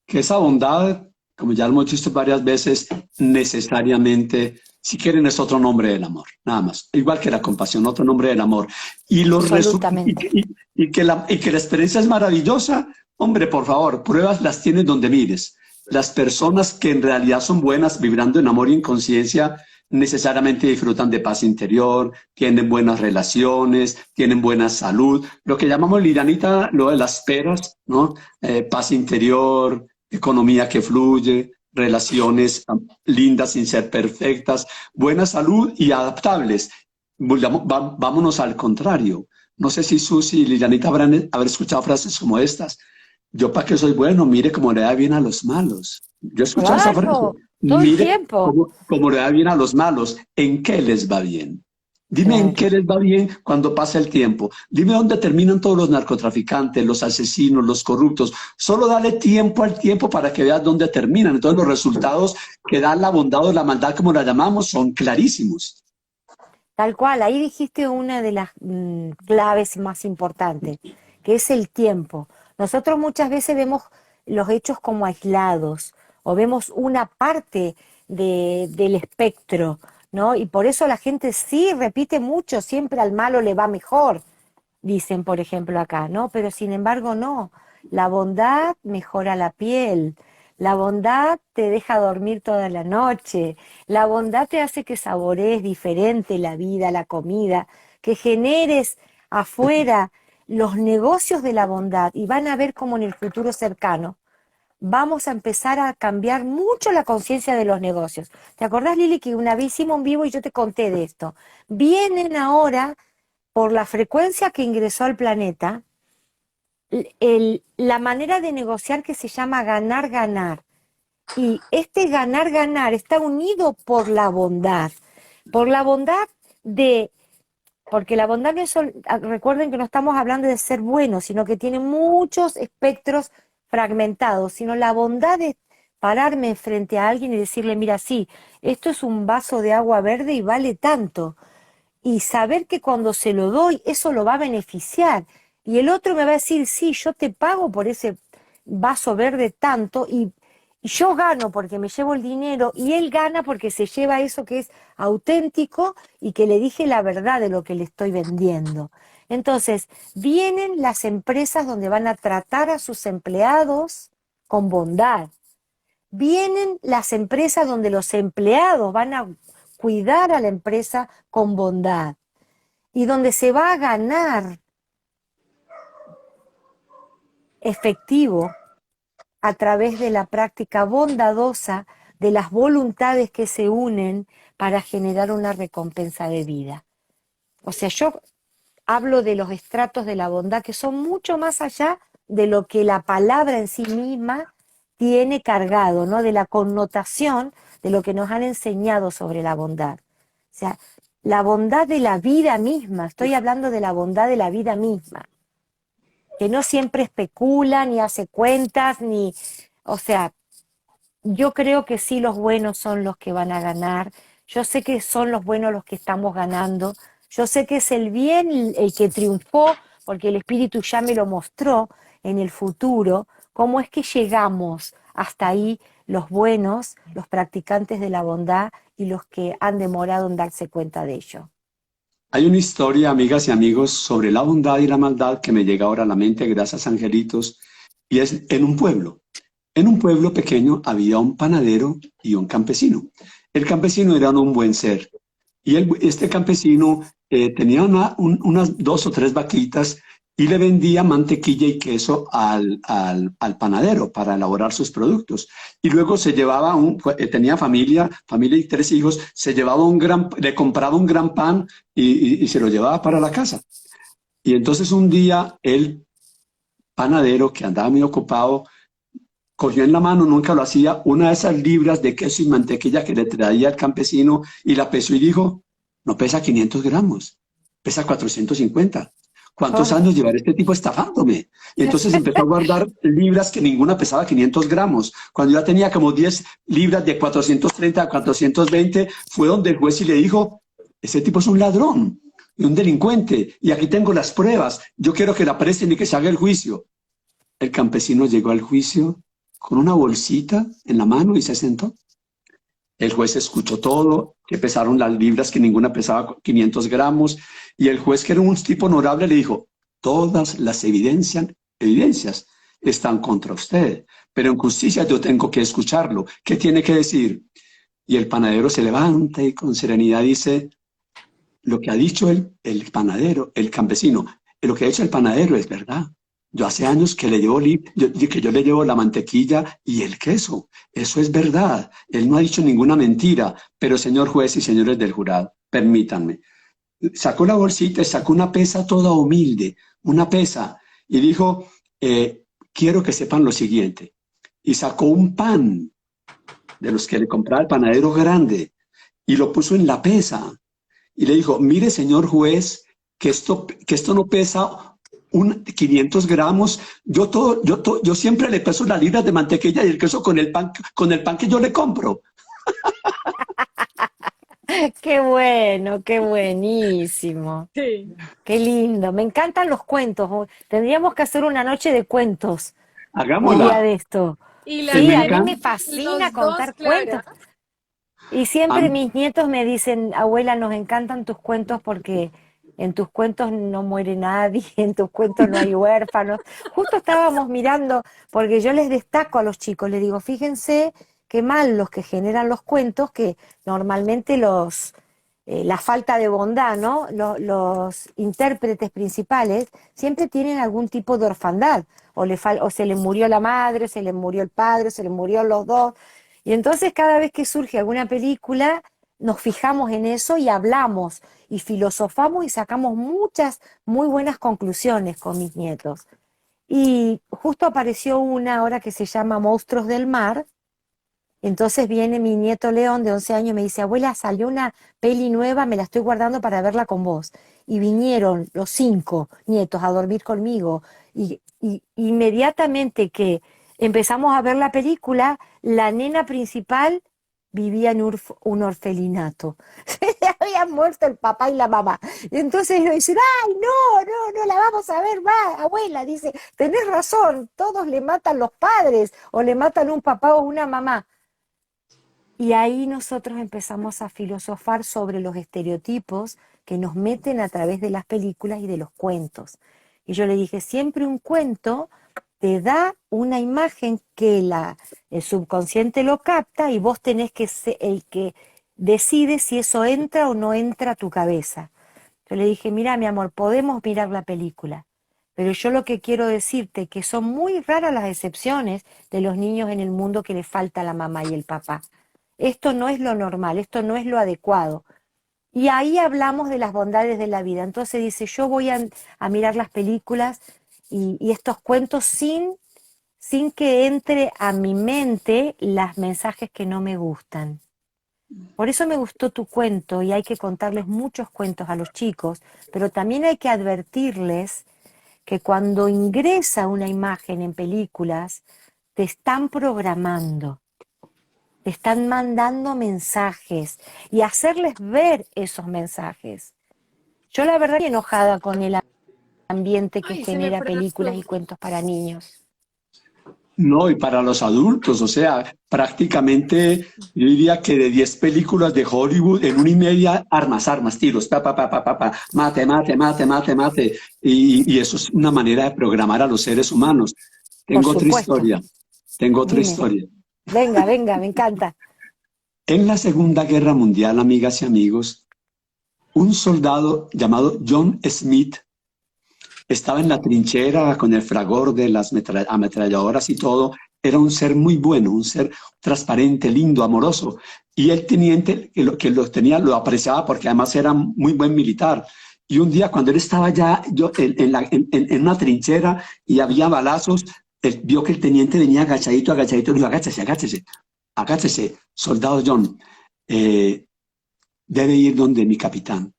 Que esa bondad, como ya lo hemos visto varias veces, necesariamente, si quieren, es otro nombre del amor, nada más. Igual que la compasión, otro nombre del amor. Y, Absolutamente. que la experiencia es maravillosa, hombre, por favor, pruebas las tienes donde mires. Las personas que en realidad son buenas, vibrando en amor y en conciencia, necesariamente disfrutan de paz interior, tienen buenas relaciones, tienen buena salud, lo que llamamos, Lilianita, lo de las peras, ¿no? Paz interior, economía que fluye, relaciones lindas sin ser perfectas, buena salud y adaptables. Vámonos al contrario. No sé si Susi y Lilianita haber escuchado frases como estas. Yo para qué soy bueno, mire cómo le da bien a los malos. Yo he escuchado esa frase. Claro, todo el Mire tiempo. cómo le da bien a los malos. ¿En qué les va bien? Dime en Claro. qué les va bien cuando pasa el tiempo. Dime dónde terminan todos los narcotraficantes, los asesinos, los corruptos. Solo dale tiempo al tiempo para que veas dónde terminan. Entonces los resultados que dan la bondad o la maldad, como la llamamos, son clarísimos. Tal cual, ahí dijiste una de las claves más importantes, que es el tiempo. Nosotros muchas veces vemos los hechos como aislados o vemos una parte del espectro, ¿no? Y por eso la gente sí repite mucho, siempre al malo le va mejor, dicen, por ejemplo, acá, ¿no? Pero sin embargo, no. La bondad mejora la piel, la bondad te deja dormir toda la noche, la bondad te hace que saborees diferente la vida, la comida, que generes afuera los negocios de la bondad y van a ver cómo en el futuro cercano vamos a empezar a cambiar mucho la conciencia de los negocios. ¿Te acordás, Lili, que una vez hicimos un vivo y yo te conté de esto? Vienen ahora, por la frecuencia que ingresó al planeta, la manera de negociar que se llama ganar-ganar. Y este ganar-ganar está unido por la bondad de, porque la bondad no es recuerden que no estamos hablando de ser buenos, sino que tiene muchos espectros fragmentados, sino la bondad de pararme frente a alguien y decirle, mira, sí, esto es un vaso de agua verde y vale tanto. Y saber que cuando se lo doy, eso lo va a beneficiar. Y el otro me va a decir, sí, yo te pago por ese vaso verde tanto y yo gano porque me llevo el dinero y él gana porque se lleva eso que es auténtico y que le dije la verdad de lo que le estoy vendiendo. Entonces, vienen las empresas donde van a tratar a sus empleados con bondad. Vienen las empresas donde los empleados van a cuidar a la empresa con bondad y donde se va a ganar efectivo a través de la práctica bondadosa de las voluntades que se unen para generar una recompensa de vida. O sea, yo hablo de los estratos de la bondad que son mucho más allá de lo que la palabra en sí misma tiene cargado, ¿no? De la connotación de lo que nos han enseñado sobre la bondad. O sea, la bondad de la vida misma, estoy hablando de la bondad de la vida misma, que no siempre especula, ni hace cuentas, ni, o sea, yo creo que sí los buenos son los que van a ganar, yo sé que son los buenos los que estamos ganando, Yo sé que es el bien el que triunfó, porque el Espíritu ya me lo mostró en el futuro, cómo es que llegamos hasta ahí los buenos, los practicantes de la bondad y los que han demorado en darse cuenta de ello. Hay una historia, amigas y amigos, sobre la bondad y la maldad que me llega ahora a la mente, gracias angelitos, y es en un pueblo. En un pueblo pequeño había un panadero y un campesino. El campesino era un buen ser y este campesino tenía unas 2 o 3 vaquitas y le vendía mantequilla y queso al panadero para elaborar sus productos. Y luego se llevaba, tenía familia y 3 hijos, se llevaba le compraba un gran pan y se lo llevaba para la casa. Y entonces un día el panadero, que andaba muy ocupado, cogió en la mano, nunca lo hacía, una de esas libras de queso y mantequilla que le traía el campesino y la pesó y dijo, no pesa 500 gramos, pesa 450. ¿Cuántos Oh. años llevará este tipo estafándome? Y entonces empezó a guardar libras que ninguna pesaba 500 gramos. Cuando ya tenía como 10 libras de 430 a 420, fue donde el juez y le dijo, ese tipo es un ladrón y un delincuente, y aquí tengo las pruebas, yo quiero que la presten y que se haga el juicio. El campesino llegó al juicio con una bolsita en la mano y se sentó. El juez escuchó todo, que pesaron las libras, que ninguna pesaba 500 gramos, y el juez, que era un tipo honorable, le dijo, todas las evidencias están contra usted, pero en justicia yo tengo que escucharlo. ¿Qué tiene que decir? Y el panadero se levanta y con serenidad dice, lo que ha dicho el panadero, el campesino, lo que ha dicho el panadero es verdad. Yo hace años que yo le llevo la mantequilla y el queso. Eso es verdad. Él no ha dicho ninguna mentira. Pero, señor juez y señores del jurado, permítanme. Sacó la bolsita y sacó una pesa toda humilde, una pesa, y dijo, quiero que sepan lo siguiente. Y sacó un pan de los que le compraba el panadero grande y lo puso en la pesa. Y le dijo, mire, señor juez, que esto no pesa 500 gramos. Yo siempre le peso las libras de mantequilla y el queso con el pan que yo le compro. Qué bueno, qué buenísimo. Sí. Qué lindo. Me encantan los cuentos. Tendríamos que hacer una noche de cuentos un día Hagámosla. de esto. Y la Que Sí, me a mí idea, me encanta. fascina los dos, contar Clara. cuentos. Y A siempre mí- mis nietos me dicen, abuela, nos encantan tus cuentos porque en tus cuentos no muere nadie, en tus cuentos no hay huérfanos. Justo estábamos mirando, porque yo les destaco a los chicos, les digo, fíjense qué mal los que generan los cuentos, que normalmente la falta de bondad, ¿no? Los intérpretes principales siempre tienen algún tipo de orfandad, o se les murió la madre, se les murió el padre, se les murieron los dos. Y entonces cada vez que surge alguna película, nos fijamos en eso y hablamos y filosofamos y sacamos muchas muy buenas conclusiones con mis nietos. Y justo apareció una ahora que se llama Monstruos del Mar. Entonces viene mi nieto León de 11 años y me dice, abuela, salió una peli nueva, me la estoy guardando para verla con vos. Y vinieron los 5 nietos a dormir conmigo. Y inmediatamente que empezamos a ver la película, la nena principal vivía en un orfelinato. Se le habían muerto el papá y la mamá. Y entonces ellos dicen, ay, no la vamos a ver más, abuela. Dice, tenés razón, todos le matan los padres o le matan un papá o una mamá. Y ahí nosotros empezamos a filosofar sobre los estereotipos que nos meten a través de las películas y de los cuentos. Y yo le dije, siempre un cuento te da una imagen que el subconsciente lo capta y vos tenés que ser el que decide si eso entra o no entra a tu cabeza. Yo le dije, mira, mi amor, podemos mirar la película, pero yo lo que quiero decirte es que son muy raras las excepciones de los niños en el mundo que les falta la mamá y el papá. Esto no es lo normal, esto no es lo adecuado. Y ahí hablamos de las bondades de la vida. Entonces dice, yo voy a mirar las películas y estos cuentos sin que entre a mi mente los mensajes que no me gustan. Por eso me gustó tu cuento y hay que contarles muchos cuentos a los chicos, pero también hay que advertirles que cuando ingresa una imagen en películas, te están programando. Te están mandando mensajes y hacerles ver esos mensajes. Yo la verdad estoy enojada con el ambiente que Ay, se me genera fue la películas y luz. cuentos para niños. No, y para los adultos, o sea, prácticamente yo diría que de 10 películas de Hollywood, en una y media, armas, armas, tiros, pa, pa, pa, pa, pa, pa, mate, mate, mate, mate, mate. Y eso es una manera de programar a los seres humanos. Por Tengo otra supuesto. historia, tengo otra Dime. historia. Venga, venga, me encanta. En la Segunda Guerra Mundial, amigas y amigos, un soldado llamado John Smith estaba en la trinchera con el fragor de las ametralladoras y todo. Era un ser muy bueno, un ser transparente, lindo, amoroso. Y el teniente que lo tenía lo apreciaba porque además era muy buen militar. Y un día cuando él estaba ya en una trinchera y había balazos, él vio que el teniente venía agachadito, agachadito, y dijo, agáchese, agáchese, agáchese, soldado John, debe ir donde mi capitán.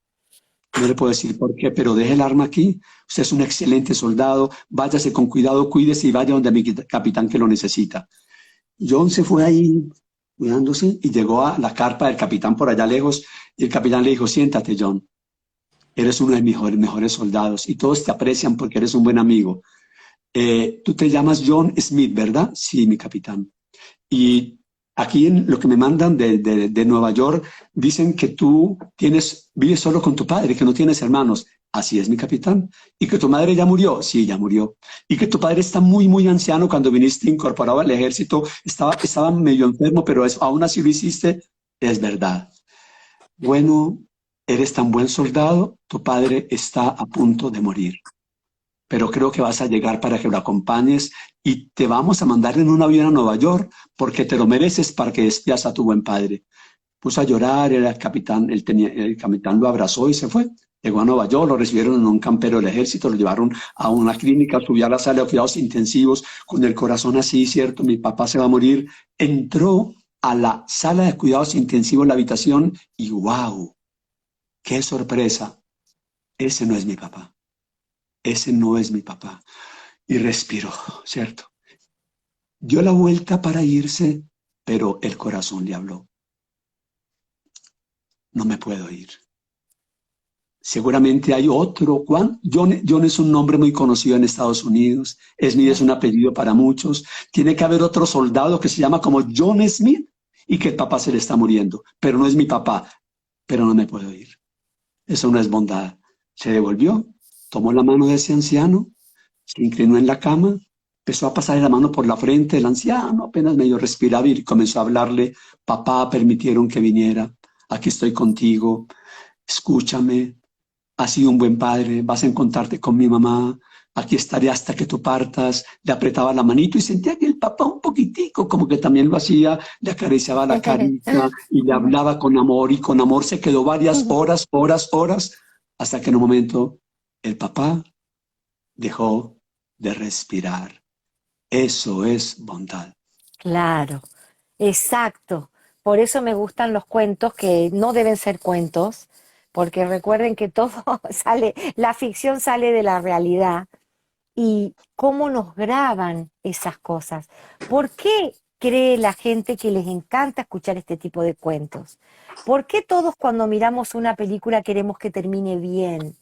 No le puedo decir por qué, pero deje el arma aquí. Usted es un excelente soldado. Váyase con cuidado, cuídese y vaya donde mi capitán que lo necesita. John se fue ahí cuidándose y llegó a la carpa del capitán por allá lejos. Y el capitán le dijo, siéntate, John. Eres uno de mis mejores soldados y todos te aprecian porque eres un buen amigo. Tú te llamas John Smith, ¿verdad? Sí, mi capitán. Y aquí en lo que me mandan de Nueva York, dicen que tú vives solo con tu padre, que no tienes hermanos. Así es, mi capitán. ¿Y que tu madre ya murió? Sí, ya murió. ¿Y que tu padre está muy, muy anciano cuando viniste incorporado al ejército? Estaba medio enfermo, pero aún así lo hiciste. Es verdad. Bueno, eres tan buen soldado, tu padre está a punto de morir, pero creo que vas a llegar para que lo acompañes y te vamos a mandar en un avión a Nueva York porque te lo mereces para que despidas a tu buen padre. Puso a llorar, era el capitán, el capitán lo abrazó y se fue. Llegó a Nueva York, lo recibieron en un campero del ejército, lo llevaron a una clínica, subió a la sala de cuidados intensivos con el corazón así, cierto, mi papá se va a morir. Entró a la sala de cuidados intensivos, la habitación, y wow, qué sorpresa, ese no es mi papá, ese no es mi papá. Y respiró, ¿cierto? Dio la vuelta para irse, pero el corazón le habló. No me puedo ir. Seguramente hay otro. John es un nombre muy conocido en Estados Unidos. Smith es un apellido para muchos. Tiene que haber otro soldado que se llama como John Smith y que el papá se le está muriendo. Pero no es mi papá. Pero no me puedo ir. Eso no es bondad. Se devolvió, tomó la mano de ese anciano, se inclinó en la cama, empezó a pasarle la mano por la frente del anciano, apenas medio respiraba y comenzó a hablarle. Papá, permitieron que viniera. Aquí estoy contigo. Escúchame. Has sido un buen padre, vas a encontrarte con mi mamá, aquí estaré hasta que tú partas. Le apretaba la manito y sentía que el papá un poquitico, como que también lo hacía, le acariciaba la carita y le hablaba con amor, y con amor se quedó varias horas, horas, horas, hasta que en un momento el papá dejó de respirar. Eso es bondad. Claro, exacto. Por eso me gustan los cuentos que no deben ser cuentos, porque recuerden que todo sale, la ficción sale de la realidad y cómo nos graban esas cosas. ¿Por qué cree la gente que les encanta escuchar este tipo de cuentos? ¿Por qué todos cuando miramos una película queremos que termine bien?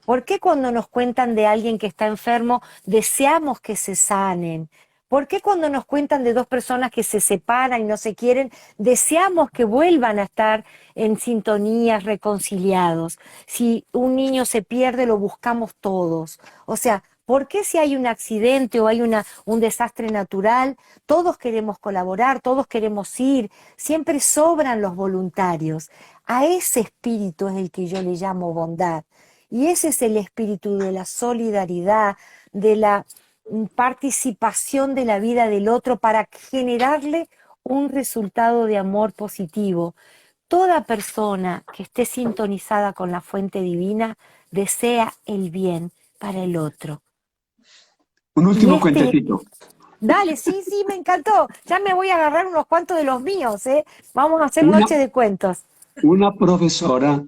¿Por qué cuando nos cuentan de alguien que está enfermo deseamos que se sanen? ¿Por qué cuando nos cuentan de dos personas que se separan y no se quieren, deseamos que vuelvan a estar en sintonía, reconciliados? Si un niño se pierde, lo buscamos todos. O sea, ¿por qué si hay un accidente o hay un desastre natural, todos queremos colaborar, todos queremos ir? Siempre sobran los voluntarios. A ese espíritu es el que yo le llamo bondad. Y ese es el espíritu de la solidaridad, de la participación de la vida del otro para generarle un resultado de amor positivo. Toda persona que esté sintonizada con la fuente divina desea el bien para el otro. Un Y último cuentecito. dale, sí, sí, me encantó. Ya me voy a agarrar unos cuantos de los míos, ¿eh? Vamos a hacer Una, noche de cuentos. una profesora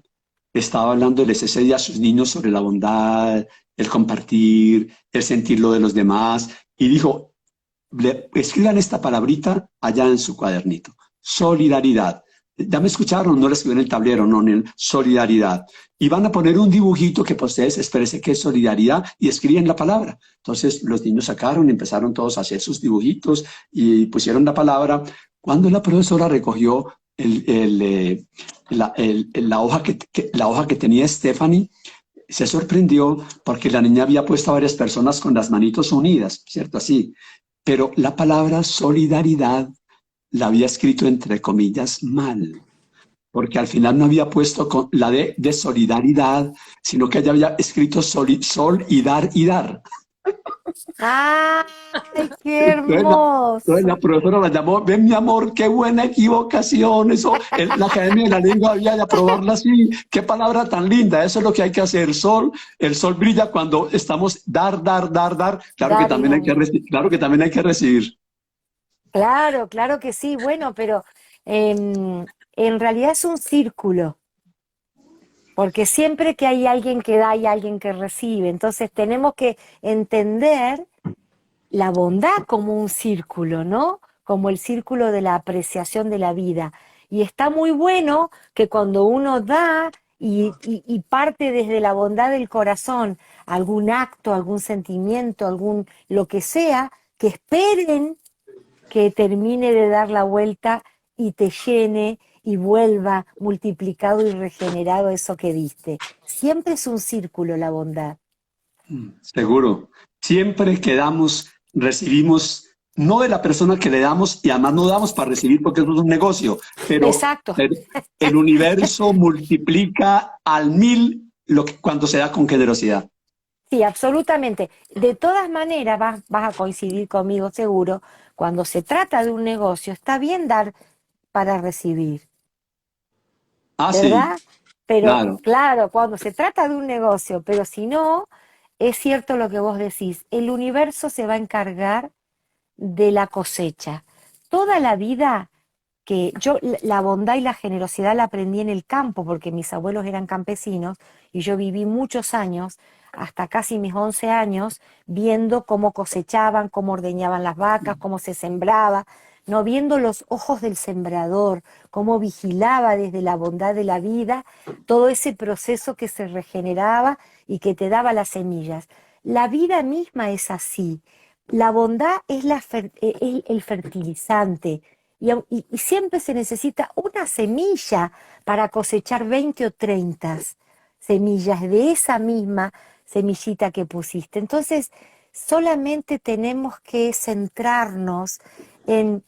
estaba hablándoles ese día a sus niños sobre la bondad, el compartir, el sentir lo de los demás, y dijo, escriban esta palabrita allá en su cuadernito, solidaridad. ¿Ya me escucharon? No lo escribió en el tablero, no, en el solidaridad. Y van a poner un dibujito que pues ustedes expresen qué es solidaridad y escriben la palabra. Entonces los niños sacaron, empezaron todos a hacer sus dibujitos y pusieron la palabra. Cuando la profesora recogió la hoja que tenía Stephanie, se sorprendió porque la niña había puesto a varias personas con las manitos unidas, ¿cierto? Así. Pero la palabra solidaridad la había escrito entre comillas mal, porque al final no había puesto la de solidaridad, sino que ella había escrito sol y dar y dar. ¡Ay, qué Entonces la hermoso! profesora la llamó, ven mi amor, qué buena equivocación, eso, la Academia de la Lengua había de aprobarla así, qué palabra tan linda, eso es lo que hay que hacer, el sol brilla cuando estamos dar, claro que Dar y también hay dar. que recibir, claro que también hay que recibir. Claro, claro que sí. Bueno, pero en realidad es un círculo, porque siempre que hay alguien que da, hay alguien que recibe. Entonces tenemos que entender la bondad como un círculo, ¿no? Como el círculo de la apreciación de la vida. Y está muy bueno que cuando uno da y parte desde la bondad del corazón algún acto, algún sentimiento, algún lo que sea, que esperen que termine de dar la vuelta y te llene y vuelva multiplicado y regenerado eso que diste. Siempre es un círculo la bondad. Seguro. Siempre que damos, recibimos, no de la persona que le damos, y además no damos para recibir porque eso es un negocio, Exacto. pero el universo multiplica al 1000 cuando se da con generosidad. Sí, absolutamente. De todas maneras, vas a coincidir conmigo seguro, cuando se trata de un negocio, está bien dar para recibir, Ah, sí, ¿verdad? Pero claro. claro, cuando se trata de un negocio, pero si no, es cierto lo que vos decís, el universo se va a encargar de la cosecha. Toda la vida que yo la bondad y la generosidad la aprendí en el campo porque mis abuelos eran campesinos y yo viví muchos años, hasta casi mis 11 años, viendo cómo cosechaban, cómo ordeñaban las vacas, cómo se sembraba, no viendo los ojos del sembrador, cómo vigilaba desde la bondad de la vida todo ese proceso que se regeneraba y que te daba las semillas. La vida misma es así. La bondad es el fertilizante y siempre se necesita una semilla para cosechar 20 o 30 semillas de esa misma semillita que pusiste. Entonces, solamente tenemos que centrarnos en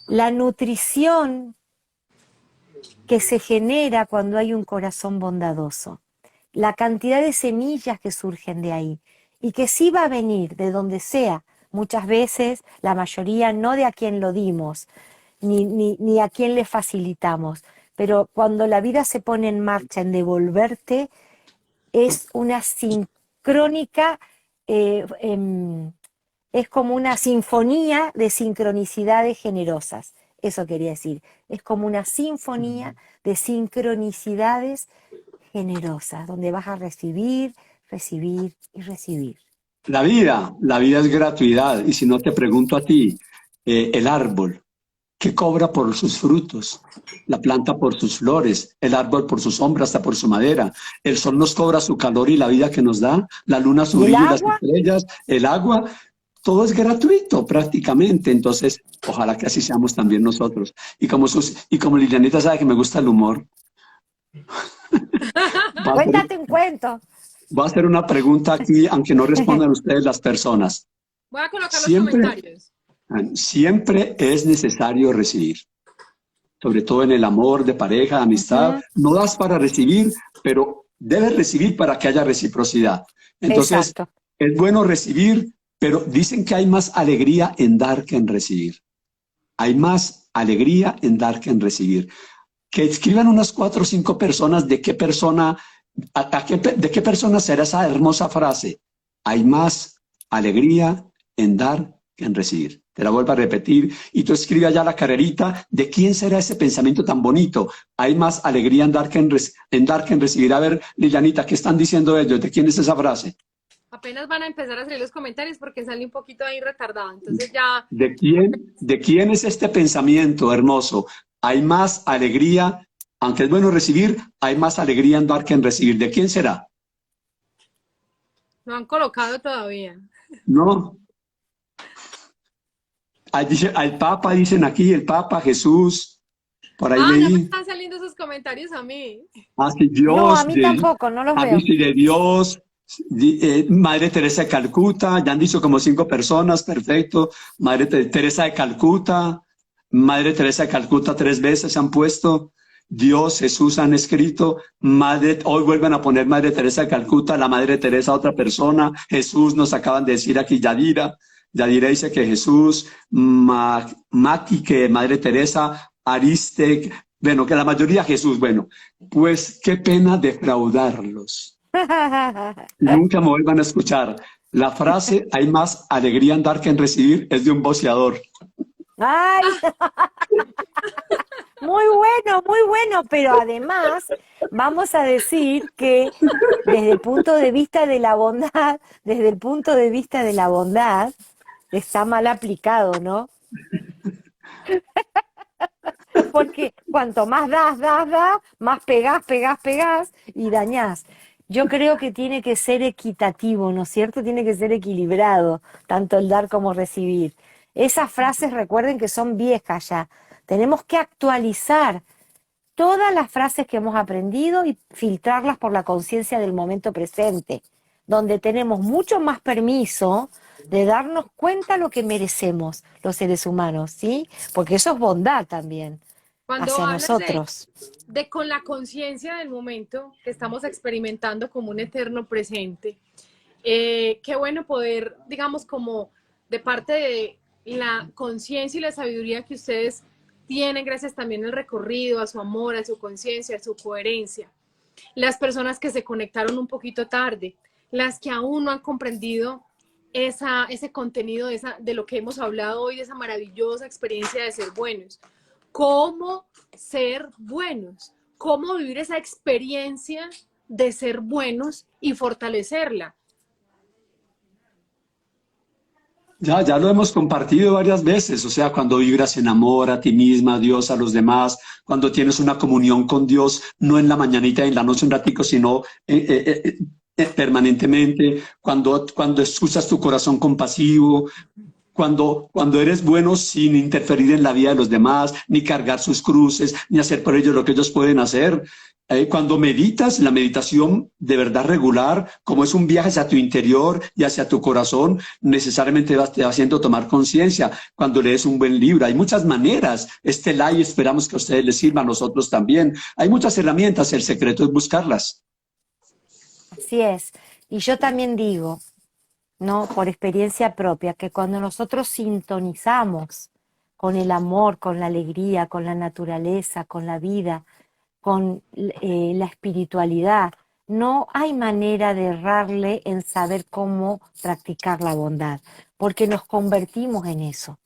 la nutrición que se genera cuando hay un corazón bondadoso, la cantidad de semillas que surgen de ahí y que sí va a venir de donde sea, muchas veces, la mayoría, no de a quien lo dimos, ni a quien le facilitamos, pero cuando la vida se pone en marcha en devolverte, es una sincrónica, es como una sinfonía de sincronicidades generosas. Eso quería decir. Es como una sinfonía de sincronicidades generosas, donde vas a recibir, recibir y recibir. La vida es gratuidad. Y si no te pregunto a ti, el árbol, ¿qué cobra por sus frutos? La planta por sus flores, el árbol por su sombra, hasta por su madera. El sol nos cobra su calor y la vida que nos da, la luna su ¿Y el brillo y las agua? estrellas, el agua, todo es gratuito prácticamente. Entonces, ojalá que así seamos también nosotros. Y como Lilianita sabe que me gusta el humor, va a ser, Cuéntate un cuento. va a hacer una pregunta aquí, aunque no respondan ustedes las personas. Voy a colocar los Siempre, comentarios. siempre es necesario recibir, sobre todo en el amor de pareja, de amistad. Ujú, No das para recibir, pero debes recibir para que haya reciprocidad. Entonces, exacto. es bueno recibir, pero dicen que hay más alegría en dar que en recibir. Hay más alegría en dar que en recibir. Que escriban unas 4 o 5 personas de qué persona, de qué persona será esa hermosa frase. Hay más alegría en dar que en recibir. Te la vuelvo a repetir y tú escribe allá la carrerita de quién será ese pensamiento tan bonito. Hay más alegría en dar que en dar que en recibir. A ver, Lilianita, ¿qué están diciendo ellos? ¿De quién es esa frase? Apenas van a empezar a salir los comentarios porque sale un poquito ahí retardado. Entonces ya, De quién es este pensamiento hermoso? hay más alegría, aunque es bueno recibir, hay más alegría en dar que en recibir. ¿De quién será? No han colocado todavía. No. Ahí dice, al Papa, dicen aquí, el Papa, Jesús, por ahí Ah, no me leí. están saliendo esos comentarios a mí. Así No, a Dios, mí tampoco, no los a veo. mí sí de Dios, Madre Teresa de Calcuta, ya han dicho como 5 personas, perfecto. Madre Teresa de Calcuta, Madre Teresa de Calcuta 3 veces se han puesto. Dios, Jesús han escrito. Madre, hoy vuelven a poner Madre Teresa de Calcuta, la Madre Teresa otra persona. Jesús nos acaban de decir aquí Yadira. Yadira dice que Jesús, Maki, que Madre Teresa, Ariste, bueno, que la mayoría Jesús. Bueno, pues qué pena defraudarlos. Nunca me vuelvan a escuchar. La frase, hay más alegría en dar que en recibir, es de un boxeador. Ay, muy bueno, pero además vamos a decir que desde el punto de vista de la bondad, desde el punto de vista de la bondad, está mal aplicado, ¿no? Porque cuanto más das, más pegás y dañás. Yo creo que tiene que ser equitativo, ¿no es cierto? Tiene que ser equilibrado, tanto el dar como recibir. Esas frases recuerden que son viejas ya. Tenemos que actualizar todas las frases que hemos aprendido y filtrarlas por la conciencia del momento presente, donde tenemos mucho más permiso de darnos cuenta lo que merecemos los seres humanos, ¿sí? Porque eso es bondad también Cuando hacia hablas nosotros. de con la conciencia del momento que estamos experimentando como un eterno presente, qué bueno poder, digamos, como de parte de la conciencia y la sabiduría que ustedes tienen, gracias también al recorrido, a su amor, a su conciencia, a su coherencia. Las personas que se conectaron un poquito tarde, las que aún no han comprendido ese contenido de lo que hemos hablado hoy, de esa maravillosa experiencia de ser buenos. ¿Cómo ser buenos? ¿Cómo vivir esa experiencia de ser buenos y fortalecerla? Ya lo hemos compartido varias veces, o sea, cuando vibras en amor a ti misma, a Dios, a los demás, cuando tienes una comunión con Dios, no en la mañanita y en la noche un ratico, sino permanentemente, cuando escuchas tu corazón compasivo, cuando eres bueno sin interferir en la vida de los demás, ni cargar sus cruces, ni hacer por ellos lo que ellos pueden hacer. Cuando meditas, la meditación de verdad regular, como es un viaje hacia tu interior y hacia tu corazón, necesariamente te va haciendo tomar conciencia. Cuando lees un buen libro, hay muchas maneras. Este live esperamos que a ustedes les sirva, a nosotros también. Hay muchas herramientas, el secreto es buscarlas. Así es. Y yo también digo, ¿no? Por experiencia propia, que cuando nosotros sintonizamos con el amor, con la alegría, con la naturaleza, con la vida, con la espiritualidad, no hay manera de errarle en saber cómo practicar la bondad, porque nos convertimos en eso.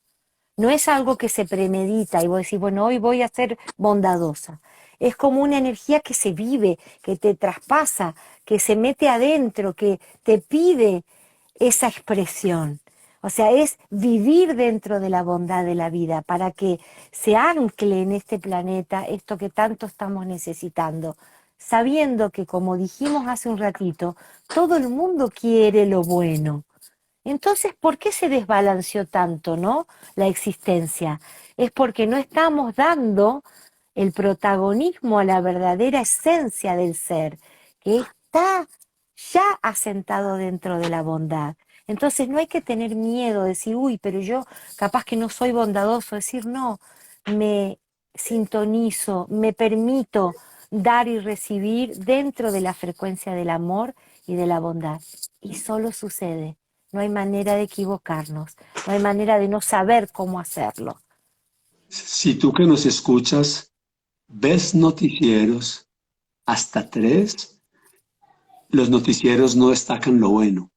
No es algo que se premedita y vos decís, bueno, hoy voy a ser bondadosa. Es como una energía que se vive, que te traspasa, que se mete adentro, que te pide esa expresión. O sea, es vivir dentro de la bondad de la vida para que se ancle en este planeta esto que tanto estamos necesitando, sabiendo que, como dijimos hace un ratito, todo el mundo quiere lo bueno. Entonces, ¿por qué se desbalanceó tanto, no? La existencia. Es porque no estamos dando el protagonismo a la verdadera esencia del ser, que está ya asentado dentro de la bondad. Entonces no hay que tener miedo, decir, uy, pero yo capaz que no soy bondadoso, decir, no, me sintonizo, me permito dar y recibir dentro de la frecuencia del amor y de la bondad. Y solo sucede. No hay manera de equivocarnos, no hay manera de no saber cómo hacerlo. Si tú que nos escuchas ves noticieros, hasta 3, los noticieros no destacan lo bueno.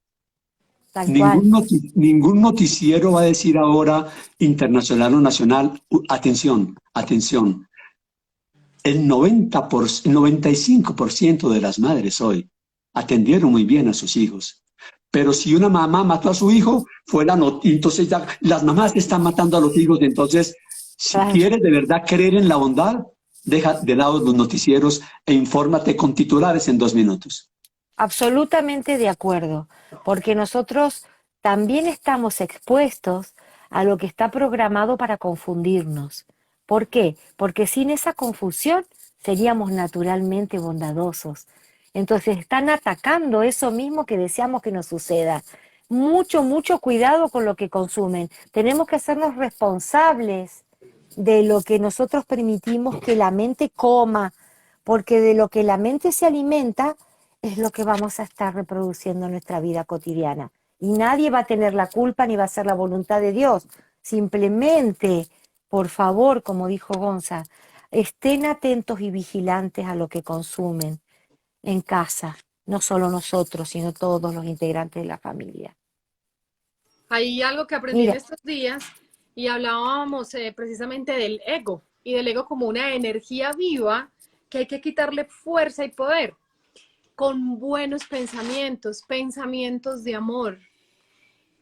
Tal cual. Ningún noticiero va a decir ahora, internacional o nacional, atención, atención. El 95% de las madres hoy atendieron muy bien a sus hijos. Pero si una mamá mató a su hijo, fue la noticia. Entonces ya las mamás están matando a los hijos, entonces Si Claro. quieres de verdad creer en la bondad, deja de lado los noticieros e infórmate con titulares en 2 minutos. Absolutamente de acuerdo, porque nosotros también estamos expuestos a lo que está programado para confundirnos. ¿Por qué? Porque sin esa confusión seríamos naturalmente bondadosos. Entonces están atacando eso mismo que deseamos que nos suceda. Mucho, mucho cuidado con lo que consumen. Tenemos que hacernos responsables de lo que nosotros permitimos que la mente coma, porque de lo que la mente se alimenta es lo que vamos a estar reproduciendo en nuestra vida cotidiana. Y nadie va a tener la culpa ni va a ser la voluntad de Dios. Simplemente, por favor, como dijo Gonza, estén atentos y vigilantes a lo que consumen en casa, no solo nosotros, sino todos los integrantes de la familia. Hay algo que aprendí en Mira, estos días y hablábamos precisamente del ego y del ego como una energía viva que hay que quitarle fuerza y poder con buenos pensamientos, pensamientos de amor.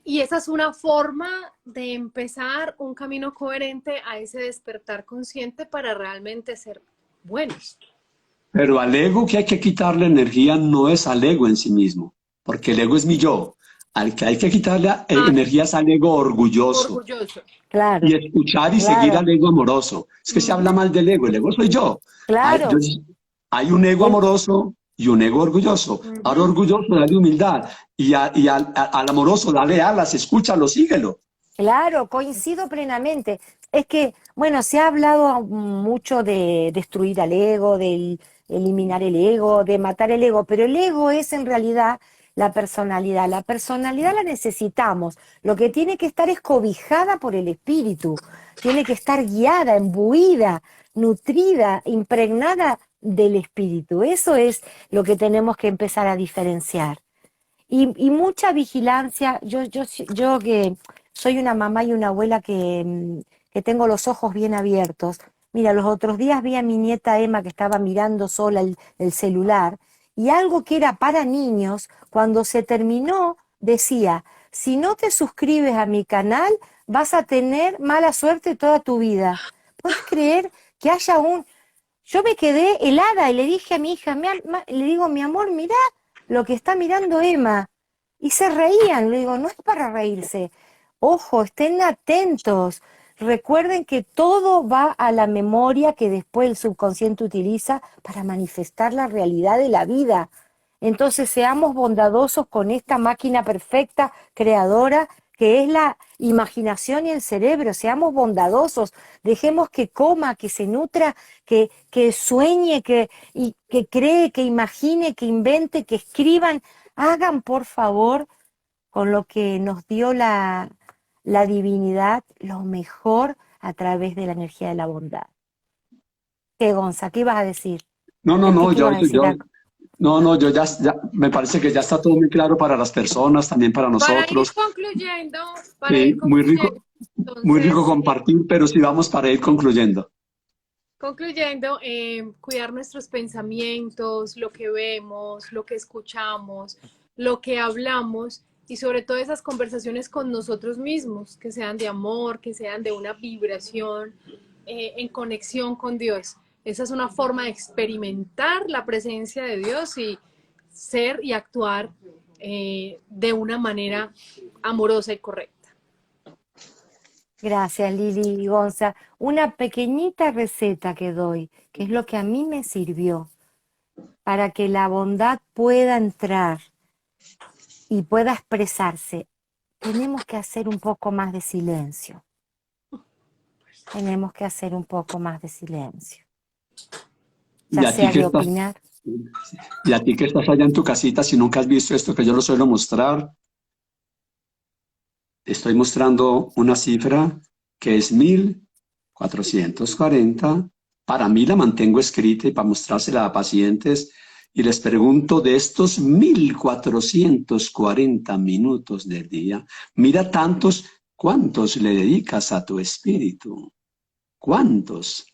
Y esa es una forma de empezar un camino coherente a ese despertar consciente para realmente ser buenos. Pero al ego que hay que quitarle energía no es al ego en sí mismo, porque el ego es mi yo. Al que hay que quitarle energía es al ego orgulloso. Orgulloso. claro, Y escuchar y seguir claro, al ego amoroso. Es que se habla mal del ego, el ego soy yo. claro. Hay un ego amoroso y un ego orgulloso. Ahora orgulloso, dale humildad. Y al amoroso, dale alas, escúchalo, síguelo. Claro, coincido plenamente. Es que, bueno, se ha hablado mucho de destruir al ego, de eliminar el ego, de matar el ego, pero el ego es en realidad la personalidad. La personalidad la necesitamos. Lo que tiene que estar es cobijada por el espíritu. Tiene que estar guiada, imbuida, nutrida, impregnada del espíritu. Eso es lo que tenemos que empezar a diferenciar. Y mucha vigilancia. Yo que soy una mamá y una abuela que tengo los ojos bien abiertos. Mira, los otros días vi a mi nieta Emma que estaba mirando sola el celular y algo que era para niños, cuando se terminó, decía, si no te suscribes a mi canal, vas a tener mala suerte toda tu vida. ¿Puedes creer que haya un... Yo me quedé helada y le dije a mi hija, le digo, mi amor, mirá lo que está mirando Emma. Y se reían, le digo, no es para reírse. Ojo, estén atentos. Recuerden que todo va a la memoria que después el subconsciente utiliza para manifestar la realidad de la vida. Entonces seamos bondadosos con esta máquina perfecta, creadora, que es la imaginación y el cerebro. Seamos bondadosos, dejemos que coma, que se nutra, que sueñe, que cree, que imagine, que invente, que escriban. Hagan, por favor, con lo que nos dio la divinidad, lo mejor a través de la energía de la bondad. ¿Qué, Gonza? ¿Qué ibas a decir? No, no, Sentí no, que ibas a decir algo. yo ya, me parece que ya está todo muy claro para las personas, también para Para ir nosotros. concluyendo, Sí, muy rico entonces, compartir, pero sí vamos para ir concluyendo. concluyendo, cuidar nuestros pensamientos, lo que vemos, lo que escuchamos, lo que hablamos y sobre todo esas conversaciones con nosotros mismos, que sean de amor, que sean de una vibración en conexión con Dios. Esa es una forma de experimentar la presencia de Dios y ser y actuar de una manera amorosa y correcta. Gracias, Lili y Gonza. Una pequeñita receta que doy, que es lo que a mí me sirvió para que la bondad pueda entrar y pueda expresarse. Tenemos que hacer un poco más de silencio. Tenemos que hacer un poco más de silencio. Ya sea de opinar. Y a ti que estás allá en tu casita, si nunca has visto esto que yo lo suelo mostrar, estoy mostrando una cifra que es 1440. Para mí la mantengo escrita y para mostrársela a pacientes y les pregunto de estos 1440 minutos del día, mira tantos, ¿cuántos le dedicas a tu espíritu? ¿Cuántos?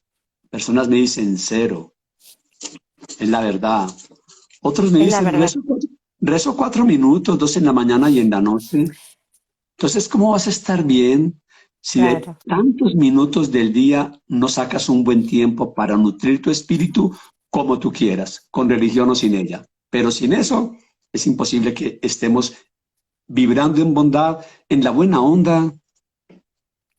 Personas me dicen 0. Es la verdad. Otros me dicen, rezo 4 minutos, 2 en la mañana y en la noche. Entonces, ¿cómo vas a estar bien Si de Claro. tantos minutos del día no sacas un buen tiempo para nutrir tu espíritu como tú quieras, con religión o sin ella. Pero sin eso es imposible que estemos vibrando en bondad, en la buena onda,